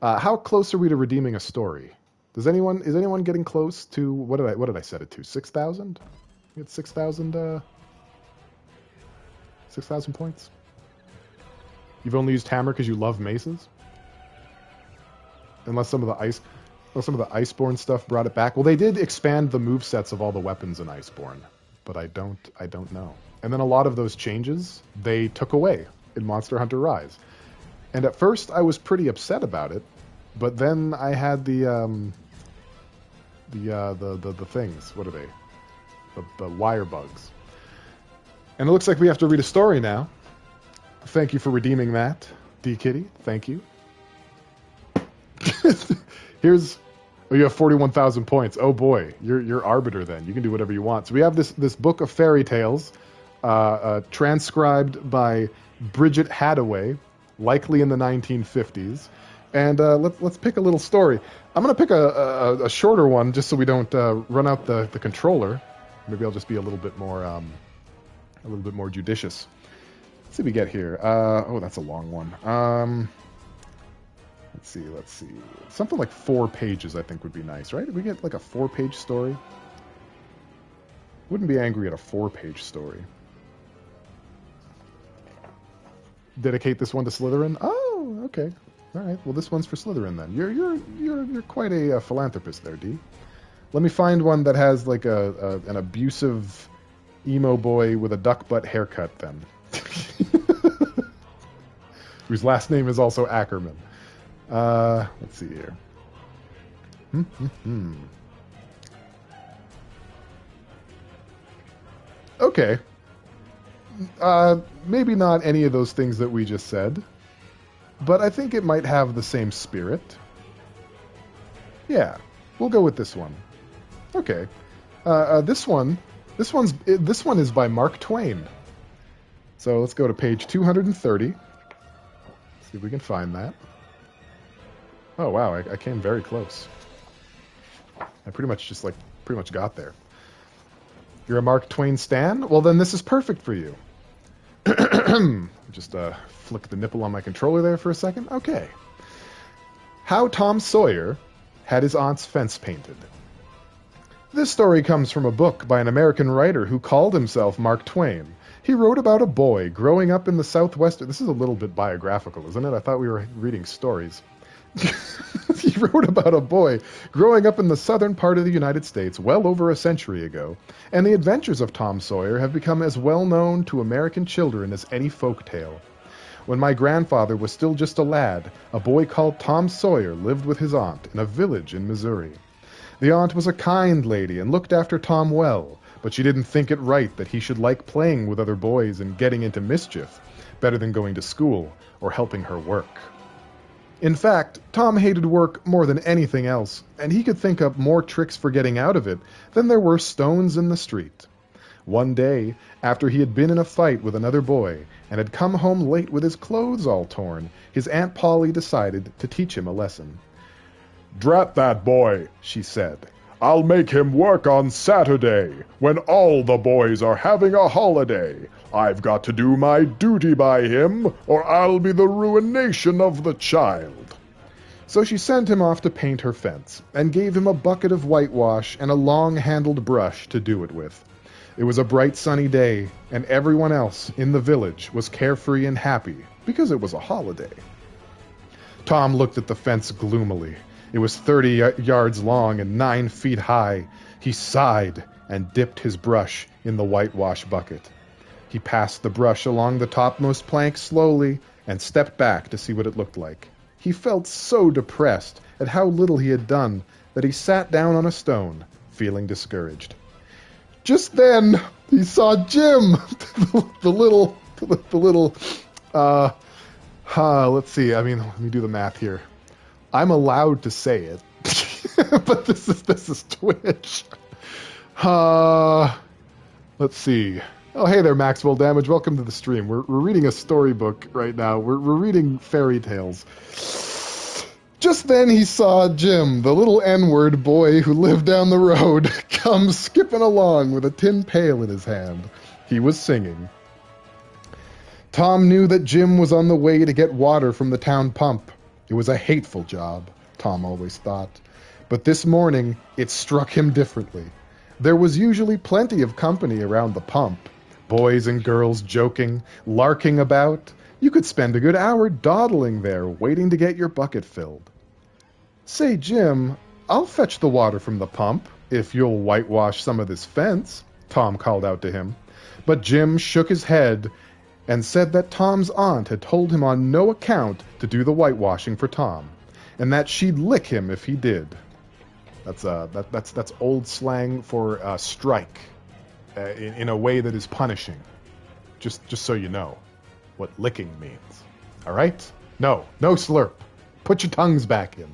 How close are we to redeeming a story? Is anyone getting close to what did I set it to? 6,000? It's 6,000 6,000 points. You've only used hammer because you love maces? Unless some of the Iceborne stuff brought it back. Well, they did expand the movesets of all the weapons in Iceborne, but I don't know. And then a lot of those changes they took away in Monster Hunter Rise. And at first I was pretty upset about it, but then I had the things. What are they? The wire bugs. And it looks like we have to read a story now. Thank you for redeeming that, D Kitty. Thank you. You have 41,000 points. Oh boy, you're arbiter then. You can do whatever you want. So we have this book of fairy tales, transcribed by Bridget Hadaway, likely in the 1950s. And let's pick a little story. I'm going to pick a shorter one just so we don't run out the controller. Maybe I'll just be a little bit more judicious. Let's see what we get here. Oh, that's a long one. Let's see. Something like 4 pages I think would be nice, right? If we get like a 4-page story. Wouldn't be angry at a 4-page story. Dedicate this one to Slytherin? Oh, okay. All right. Well, this one's for Slytherin then. You're quite a philanthropist there, D. Let me find one that has like an abusive emo boy with a duck butt haircut then. Whose last name is also Ackerman. Let's see here. Okay. Maybe not any of those things that we just said, but I think it might have the same spirit. Yeah, we'll go with this one. Okay. This one is by Mark Twain. So let's go to page 230. See if we can find that. Oh wow, I came very close. I pretty much got there. You're a Mark Twain stan? Well, then this is perfect for you. Just flick the nipple on my controller there for a second. Okay. How Tom Sawyer had his aunt's fence painted. This story comes from a book by an American writer who called himself Mark Twain. He wrote about a boy growing up in the Southwestern... This is a little bit biographical, isn't it? I thought we were reading stories. He wrote about a boy growing up in the southern part of the United States well over a century ago, and the adventures of Tom Sawyer have become as well known to American children as any folk tale. When my grandfather was still just a lad, a boy called Tom Sawyer lived with his aunt in a village in Missouri. The aunt was a kind lady and looked after Tom well, but she didn't think it right that he should like playing with other boys and getting into mischief, better than going to school or helping her work. In fact, Tom hated work more than anything else, and he could think up more tricks for getting out of it than there were stones in the street. One day, after he had been in a fight with another boy and had come home late with his clothes all torn, his Aunt Polly decided to teach him a lesson. "Drat that boy," she said. "I'll make him work on Saturday, when all the boys are having a holiday. I've got to do my duty by him, or I'll be the ruination of the child." So she sent him off to paint her fence, and gave him a bucket of whitewash and a long-handled brush to do it with. It was a bright sunny day, and everyone else in the village was carefree and happy, because it was a holiday. Tom looked at the fence gloomily. It was 30 yards long and 9 feet high. He sighed and dipped his brush in the whitewash bucket. He passed the brush along the topmost plank slowly and stepped back to see what it looked like. He felt so depressed at how little he had done that he sat down on a stone, feeling discouraged. Just then, he saw Jim, the little, let's see, I mean, let me do the math here. I'm allowed to say it, but this is Twitch. Let's see. Oh, hey there, Maxwell Damage. Welcome to the stream. We're reading a storybook right now. We're reading fairy tales. Just then he saw Jim, the little N-word boy who lived down the road, come skipping along with a tin pail in his hand. He was singing. Tom knew that Jim was on the way to get water from the town pump. It was a hateful job, Tom always thought. But this morning, it struck him differently. There was usually plenty of company around the pump. Boys and girls joking, larking about. You could spend a good hour dawdling there, waiting to get your bucket filled. Say, Jim, I'll fetch the water from the pump, if you'll whitewash some of this fence, Tom called out to him. But Jim shook his head and said that Tom's aunt had told him on no account to do the whitewashing for Tom, and that she'd lick him if he did. That's old slang for strike, in a way that is punishing. Just so you know what licking means. All right? No slurp. Put your tongues back in.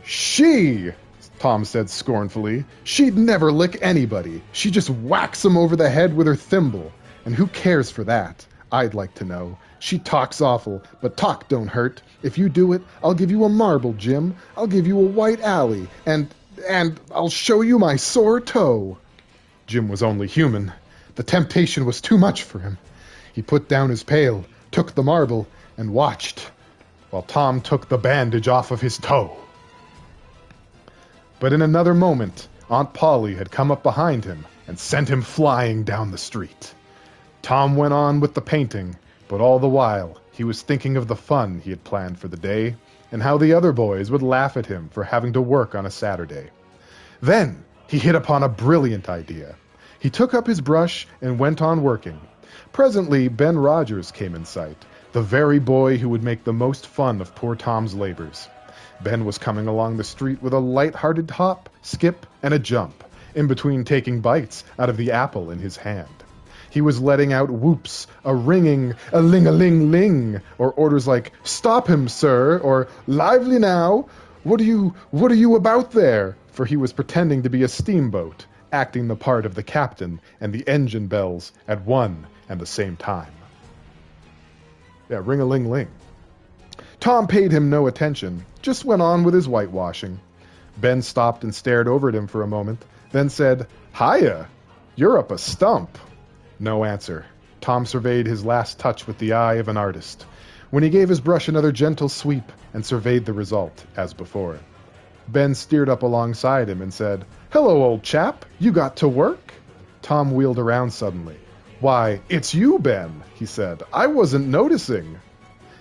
She, Tom said scornfully, she'd never lick anybody. She just whacks them over the head with her thimble. And who cares for that? I'd like to know. She talks awful, but talk don't hurt. If you do it, I'll give you a marble, Jim. I'll give you a white alley, and I'll show you my sore toe. Jim was only human. The temptation was too much for him. He put down his pail, took the marble, and watched, while Tom took the bandage off of his toe. But in another moment, Aunt Polly had come up behind him and sent him flying down the street. Tom went on with the painting, but all the while he was thinking of the fun he had planned for the day and how the other boys would laugh at him for having to work on a Saturday. Then he hit upon a brilliant idea. He took up his brush and went on working. Presently, Ben Rogers came in sight, the very boy who would make the most fun of poor Tom's labors. Ben was coming along the street with a light-hearted hop, skip, and a jump, in between taking bites out of the apple in his hand. He was letting out whoops, a ringing, a ling-a-ling-ling, or orders like, "Stop him, sir," or "Lively now, what are you about there?" For he was pretending to be a steamboat, acting the part of the captain and the engine bells at one and the same time. Yeah, ring-a-ling-ling. Tom paid him no attention, just went on with his whitewashing. Ben stopped and stared over at him for a moment, then said, "Hiya, you're up a stump." No answer. Tom surveyed his last touch with the eye of an artist, when he gave his brush another gentle sweep and surveyed the result, as before. Ben steered up alongside him and said, "Hello, old chap, you got to work?" Tom wheeled around suddenly. "Why, it's you, Ben," he said. "I wasn't noticing."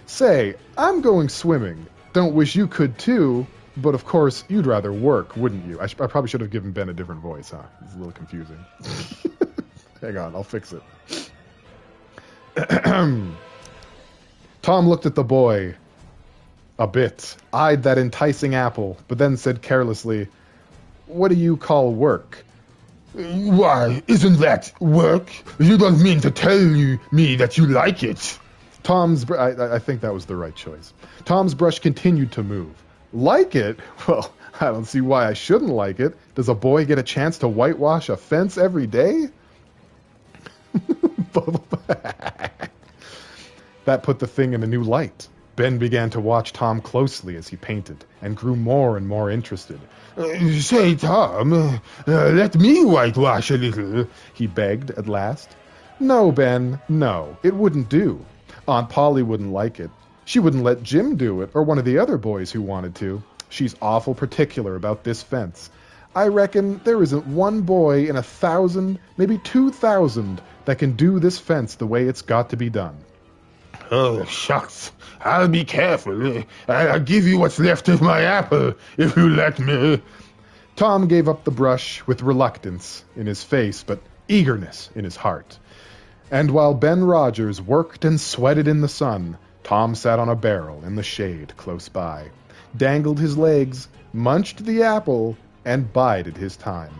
"Say, I'm going swimming. Don't wish you could too, but of course you'd rather work, wouldn't you?" I probably should have given Ben a different voice, huh? It's a little confusing. Hang on, I'll fix it. Tom looked at the boy a bit, eyed that enticing apple, but then said carelessly, "What do you call work?" Why, isn't that work? You don't mean to tell me that you like it. I think that was the right choice. Tom's brush continued to move. Like it? Well, I don't see why I shouldn't like it. Does a boy get a chance to whitewash a fence every day? That put the thing in a new light. Ben began to watch Tom closely as he painted, and grew more and more interested. Say, Tom, let me whitewash a little, he begged at last. No, Ben, no, it wouldn't do. Aunt Polly wouldn't like it. She wouldn't let Jim do it, or one of the other boys who wanted to. She's awful particular about this fence. I reckon there isn't one boy in 1,000, maybe 2,000, that can do this fence the way it's got to be done. Oh, shucks. I'll be careful. I'll give you what's left of my apple, if you let me. Tom gave up the brush with reluctance in his face, but eagerness in his heart. And while Ben Rogers worked and sweated in the sun, Tom sat on a barrel in the shade close by, dangled his legs, munched the apple, and bided his time.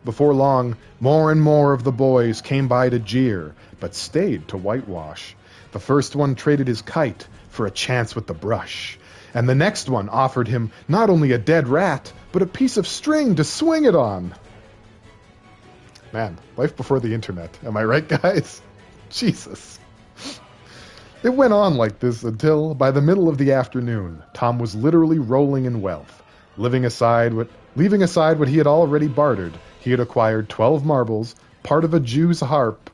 Before long, more and more of the boys came by to jeer, but stayed to whitewash. The first one traded his kite for a chance with the brush, and the next one offered him not only a dead rat, but a piece of string to swing it on. Man, life before the internet. Am I right, guys? Jesus. It went on like this until, by the middle of the afternoon, Tom was literally rolling in wealth. Leaving aside what he had already bartered, he had acquired 12 marbles, part of a Jew's harp,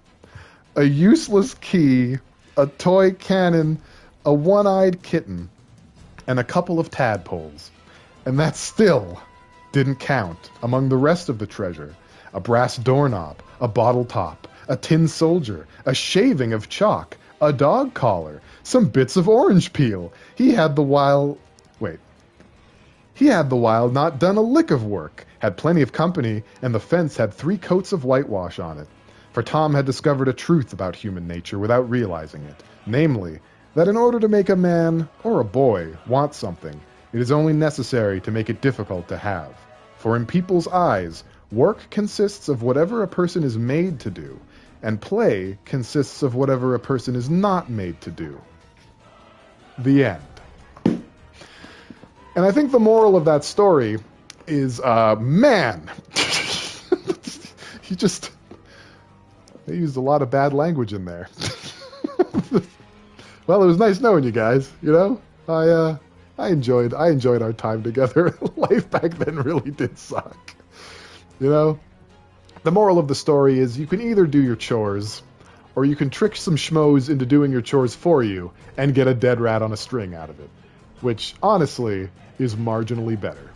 a useless key, a toy cannon, a one-eyed kitten, and a couple of tadpoles. And that still didn't count among the rest of the treasure. A brass doorknob, a bottle top, a tin soldier, a shaving of chalk, a dog collar, some bits of orange peel. He had the while not done a lick of work, had plenty of company, and the fence had 3 coats of whitewash on it. For Tom had discovered a truth about human nature without realizing it, namely, that in order to make a man, or a boy, want something, it is only necessary to make it difficult to have. For in people's eyes, work consists of whatever a person is made to do, and play consists of whatever a person is not made to do. The end. And I think the moral of that story is, man, they used a lot of bad language in there. Well, it was nice knowing you guys, you know? I enjoyed our time together. Life back then really did suck. You know? The moral of the story is you can either do your chores, or you can trick some schmoes into doing your chores for you and get a dead rat on a string out of it. Which, honestly, is marginally better.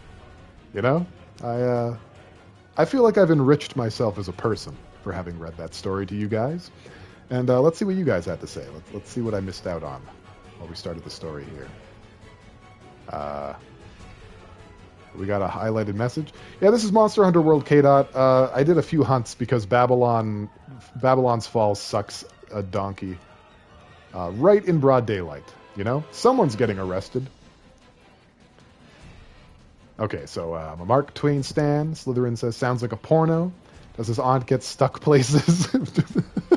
You know? I feel like I've enriched myself as a person for having read that story to you guys. And let's see what you guys had to say. Let's see what I missed out on while we started the story here. We got a highlighted message. Yeah, this is Monster Hunter World K-Dot. I did a few hunts because Babylon's Fall sucks a donkey. Right in broad daylight, you know? Someone's getting arrested. Okay, so a Mark Twain stan. Slytherin says, sounds like a porno. Does his aunt get stuck places?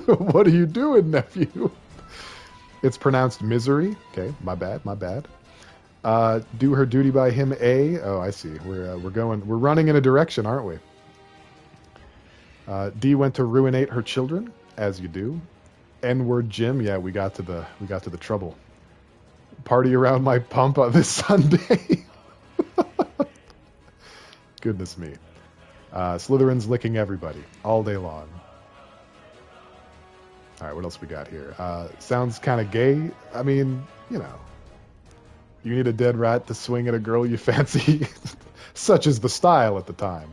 What are you doing, nephew? It's pronounced misery. Okay, my bad. Do her duty by him, A. Oh, I see. We're running in a direction, aren't we? D went to ruinate her children, as you do. N-word Jim. Yeah, we got to the trouble. Party around my pump on this Sunday. Goodness me. Slytherin's licking everybody all day long. All right, what else we got here? Sounds kind of gay. I mean, you know. You need a dead rat to swing at a girl you fancy. Such is the style at the time.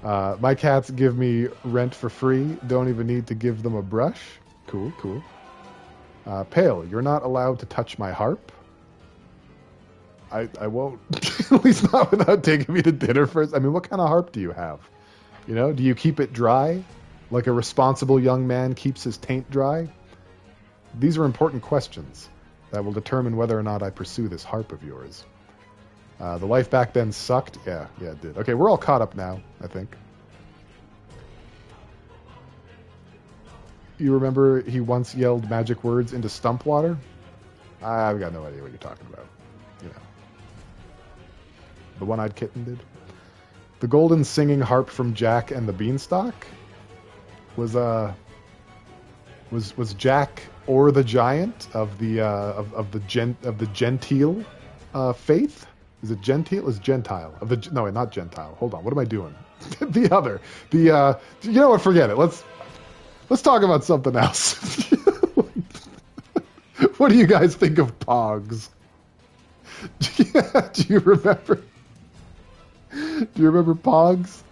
My cats give me rent for free. Don't even need to give them a brush. Cool. Pale, you're not allowed to touch my harp. I won't. At least not without taking me to dinner first. I mean, what kind of harp do you have? You know, do you keep it dry? Like a responsible young man keeps his taint dry? These are important questions that will determine whether or not I pursue this harp of yours. The life back then sucked? Yeah, it did. Okay, we're all caught up now, I think. You remember he once yelled magic words into stump water? I've got no idea what you're talking about. You know. The one-eyed kitten did. The golden singing harp from Jack and the Beanstalk was Jack or the giant of the gentile faith? Is it gentile? Is gentile of the no, not gentile. Hold on, what am I doing? You know what? Forget it. Let's talk about something else. What do you guys think of Pogs? Do you remember? Do you remember Pogs?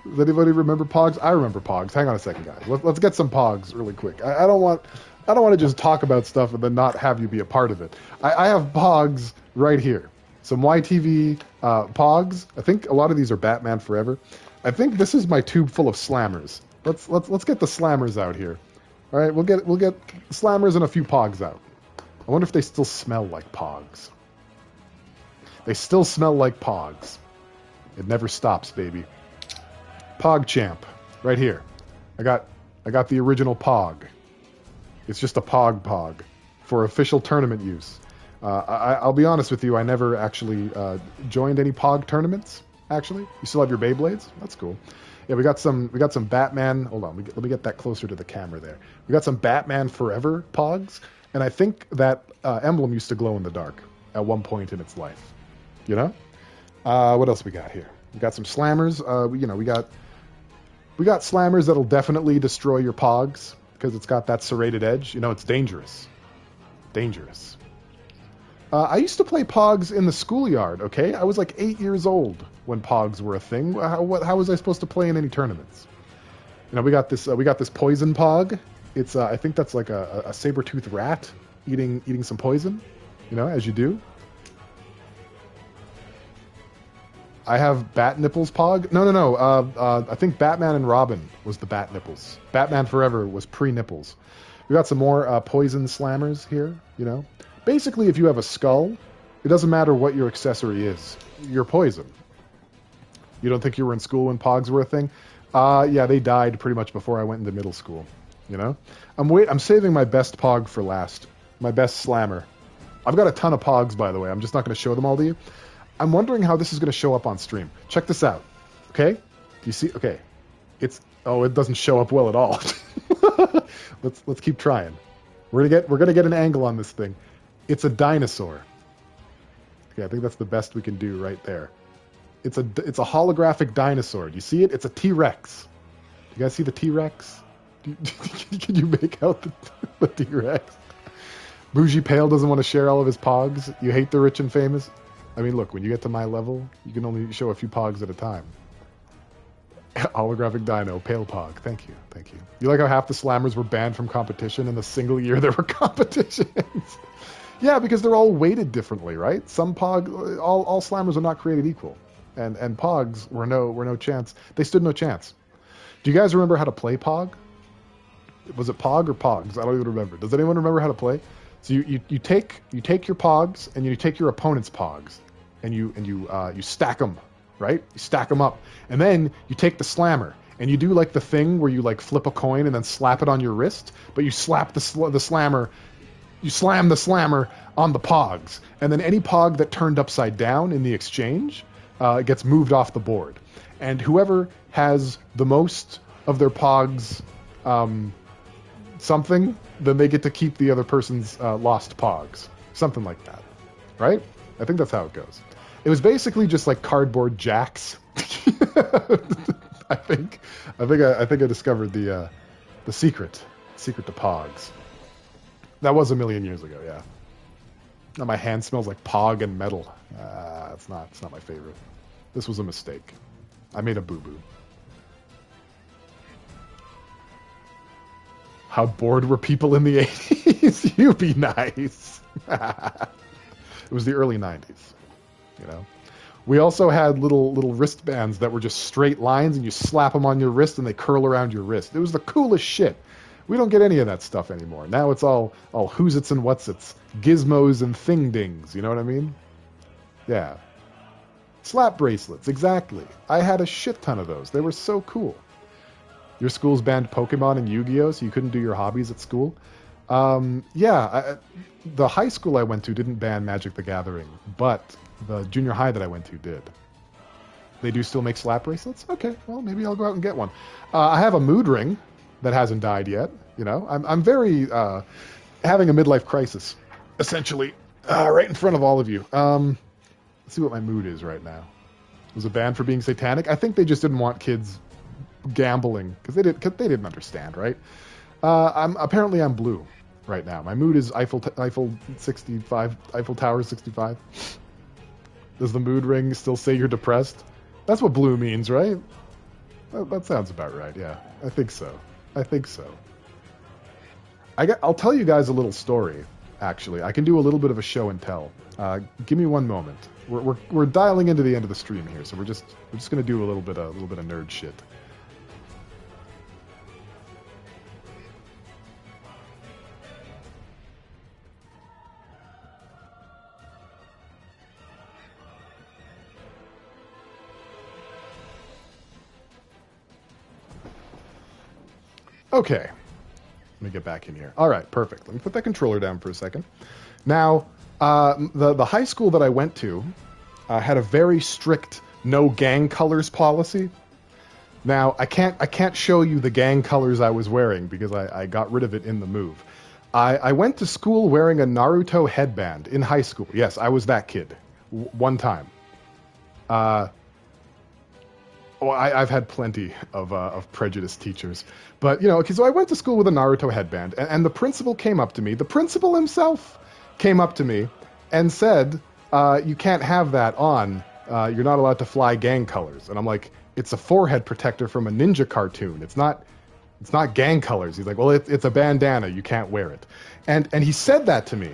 Does anybody remember Pogs? I remember Pogs. Hang on a second, guys. Let's get some Pogs really quick. I don't want to just talk about stuff and then not have you be a part of it. I have Pogs right here. Some YTV Pogs. I think a lot of these are Batman Forever. I think this is my tube full of Slammers. Let's get the Slammers out here. All right, we'll get Slammers and a few Pogs out. I wonder if they still smell like Pogs. They still smell like Pogs. It never stops, baby. PogChamp, right here. I got the original Pog. It's just a Pog for official tournament use. I'll be honest with you, I never actually joined any Pog tournaments. Actually, you still have your Beyblades? That's cool. Yeah, we got some Batman. Hold on, let me get that closer to the camera there. We got some Batman Forever Pogs, and I think that emblem used to glow in the dark at one point in its life. You know? What else we got here? We got some slammers. We got slammers that'll definitely destroy your Pogs because it's got that serrated edge. You know, it's dangerous. Dangerous. I used to play Pogs in the schoolyard, okay? I was like 8 years old when Pogs were a thing. How was I supposed to play in any tournaments? You know, we got this poison Pog. It's I think that's like a saber-toothed rat eating some poison, you know, as you do. I have Bat Nipples Pog. No. I think Batman and Robin was the Bat Nipples. Batman Forever was pre-Nipples. We got some more poison slammers here, you know. Basically, if you have a skull, it doesn't matter what your accessory is. You're poison. You don't think you were in school when Pogs were a thing? Yeah, they died pretty much before I went into middle school, you know. I'm saving my best Pog for last. My best slammer. I've got a ton of Pogs, by the way. I'm just not going to show them all to you. I'm wondering how this is going to show up on stream. Check this out. Okay? Do you see? Okay. It doesn't show up well at all. Let's keep trying. We're gonna get an angle on this thing. It's a dinosaur. Okay, I think that's the best we can do right there. It's a holographic dinosaur. Do you see it? It's a T-Rex. You guys see the T-Rex? Can you make out the T-Rex? Bougie Pale doesn't want to share all of his Pogs. You hate the rich and famous? I mean, look, when you get to my level, you can only show a few Pogs at a time. Holographic Dino, Pale Pog. Thank you. You like how half the slammers were banned from competition in the single year there were competitions? Yeah, because they're all weighted differently, right? Some Pog, all slammers are not created equal, and Pogs were no chance. They stood no chance. Do you guys remember how to play Pog? Was it Pog or Pogs? I don't even remember. Does anyone remember how to play? So you take your Pogs and you take your opponent's Pogs, and you stack them, right? You stack them up, and then you take the slammer and you do like the thing where you like flip a coin and then slap it on your wrist, but you slap the slammer. You slam the slammer on the Pogs, and then any Pog that turned upside down in the exchange gets moved off the board. And whoever has the most of their Pogs something, then they get to keep the other person's lost Pogs. Something like that. Right? I think that's how it goes. It was basically just like cardboard jacks. I think I discovered the secret to Pogs. That was a million years ago, yeah. Now my hand smells like Pog and metal. It's not my favorite. This was a mistake. I made a boo-boo. How bored were people in the 80s? You be nice. It was the early 90s, you know. We also had little wristbands that were just straight lines, and you slap them on your wrist, and they curl around your wrist. It was the coolest shit. We don't get any of that stuff anymore. Now it's all who's-its and what's-its, gizmos and thing-dings, you know what I mean? Yeah. Slap bracelets, exactly. I had a shit ton of those. They were so cool. Your schools banned Pokemon and Yu-Gi-Oh, so you couldn't do your hobbies at school? The high school I went to didn't ban Magic the Gathering, but the junior high that I went to did. They do still make slap bracelets? Okay, well, maybe I'll go out and get one. I have a mood ring that hasn't died yet. You know, I'm very having a midlife crisis, essentially, right in front of all of you. Let's see what my mood is right now. Was it banned for being satanic? I think they just didn't want kids gambling because they didn't understand, right? I'm blue right now. My mood is Eiffel 65, Eiffel Tower 65. Does the mood ring still say you're depressed? That's what blue means, right? That sounds about right. Yeah, I think so. I'll tell you guys a little story. Actually, I can do a little bit of a show and tell. Give me one moment. We're dialing into the end of the stream here, so we're just gonna do a little bit of nerd shit. Okay. Let me get back in here. All right, perfect. Let me put that controller down for a second. Now, the high school that I went to had a very strict no gang colors policy. Now, I can't show you the gang colors I was wearing because I got rid of it in the move. I went to school wearing a Naruto headband in high school. Yes, I was that kid. One time. I've had plenty of prejudiced teachers. But, you know, so I went to school with a Naruto headband, and the principal came up to me. The principal himself came up to me and said, you can't have that on. You're not allowed to fly gang colors. And I'm like, it's a forehead protector from a ninja cartoon. It's not gang colors. He's like, well, it's a bandana. You can't wear it. And he said that to me.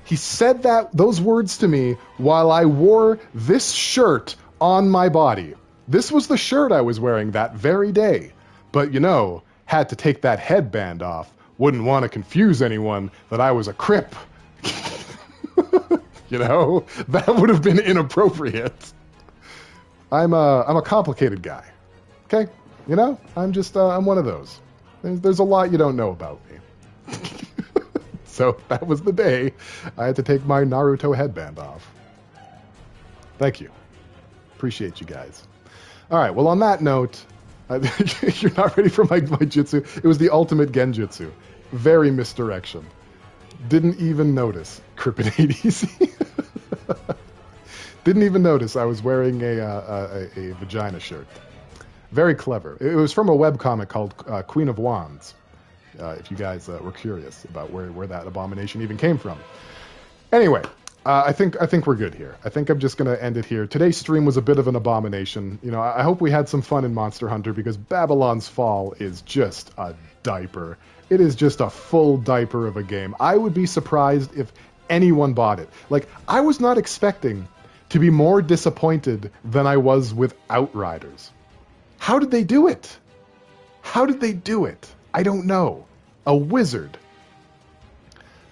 He said those words to me while I wore this shirt on my body. This was the shirt I was wearing that very day. But, you know, had to take that headband off. Wouldn't want to confuse anyone that I was a Crip. You know, that would have been inappropriate. I'm a complicated guy. Okay? You know, I'm one of those. There's a lot you don't know about me. So that was the day I had to take my Naruto headband off. Thank you. Appreciate you guys. All right, well, on that note, you're not ready for my jutsu. It was the ultimate genjutsu. Very misdirection. Didn't even notice. Cripid Didn't even notice I was wearing a vagina shirt. Very clever. It was from a webcomic called Queen of Wands, if you guys were curious about where that abomination even came from. Anyway, I think we're good here. I think I'm just going to end it here. Today's stream was a bit of an abomination. You know, I hope we had some fun in Monster Hunter because Babylon's Fall is just a diaper. It is just a full diaper of a game. I would be surprised if anyone bought it. Like, I was not expecting to be more disappointed than I was with Outriders. How did they do it? How did they do it? I don't know. A wizard.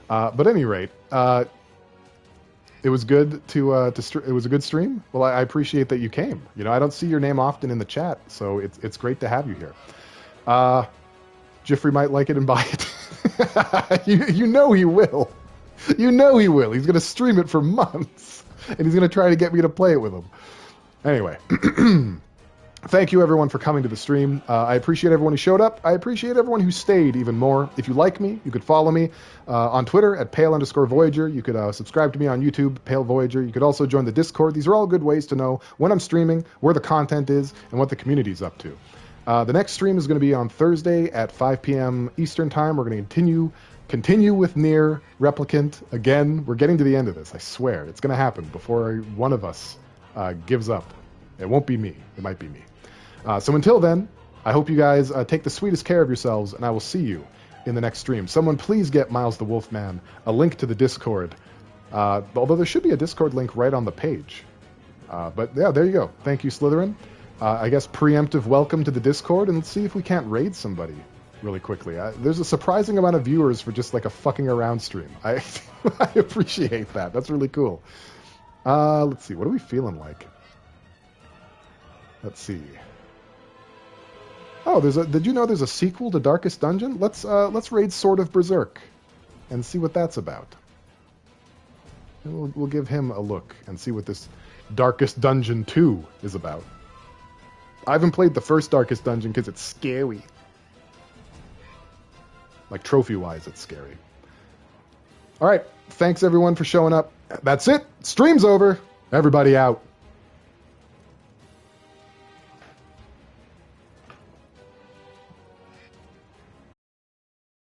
But at any rate, it was good it was a good stream. Well, I appreciate that you came. You know, I don't see your name often in the chat, so it's great to have you here. Jeffrey might like it and buy it. you know he will. You know he will. He's going to stream it for months, and he's going to try to get me to play it with him. Anyway, thank you everyone for coming to the stream. I appreciate everyone who showed up. I appreciate everyone who stayed even more. If you like me, you could follow me on Twitter at Pale_Voyager. You could subscribe to me on YouTube, Pale Voyager. You could also join the Discord. These are all good ways to know when I'm streaming, where the content is, and what the community's up to. The next stream is going to be on Thursday at 5 p.m. Eastern Time. We're going to continue with Nier Replicant. Again, we're getting to the end of this. I swear. It's going to happen before one of us gives up. It won't be me. It might be me. So until then, I hope you guys take the sweetest care of yourselves, and I will see you in the next stream. Someone please get Miles the Wolfman a link to the Discord. Although there should be a Discord link right on the page. But yeah, there you go. Thank you, Slytherin. I guess preemptive welcome to the Discord, and let's see if we can't raid somebody really quickly. There's a surprising amount of viewers for just like a fucking around stream. I appreciate that. That's really cool. Let's see. What are we feeling like? Let's see. Oh, did you know there's a sequel to Darkest Dungeon? Let's raid Sword of Berserk and see what that's about. We'll give him a look and see what this Darkest Dungeon 2 is about. I haven't played the first Darkest Dungeon because it's scary. Like, trophy-wise, it's scary. All right. Thanks, everyone, for showing up. That's it. Stream's over. Everybody out.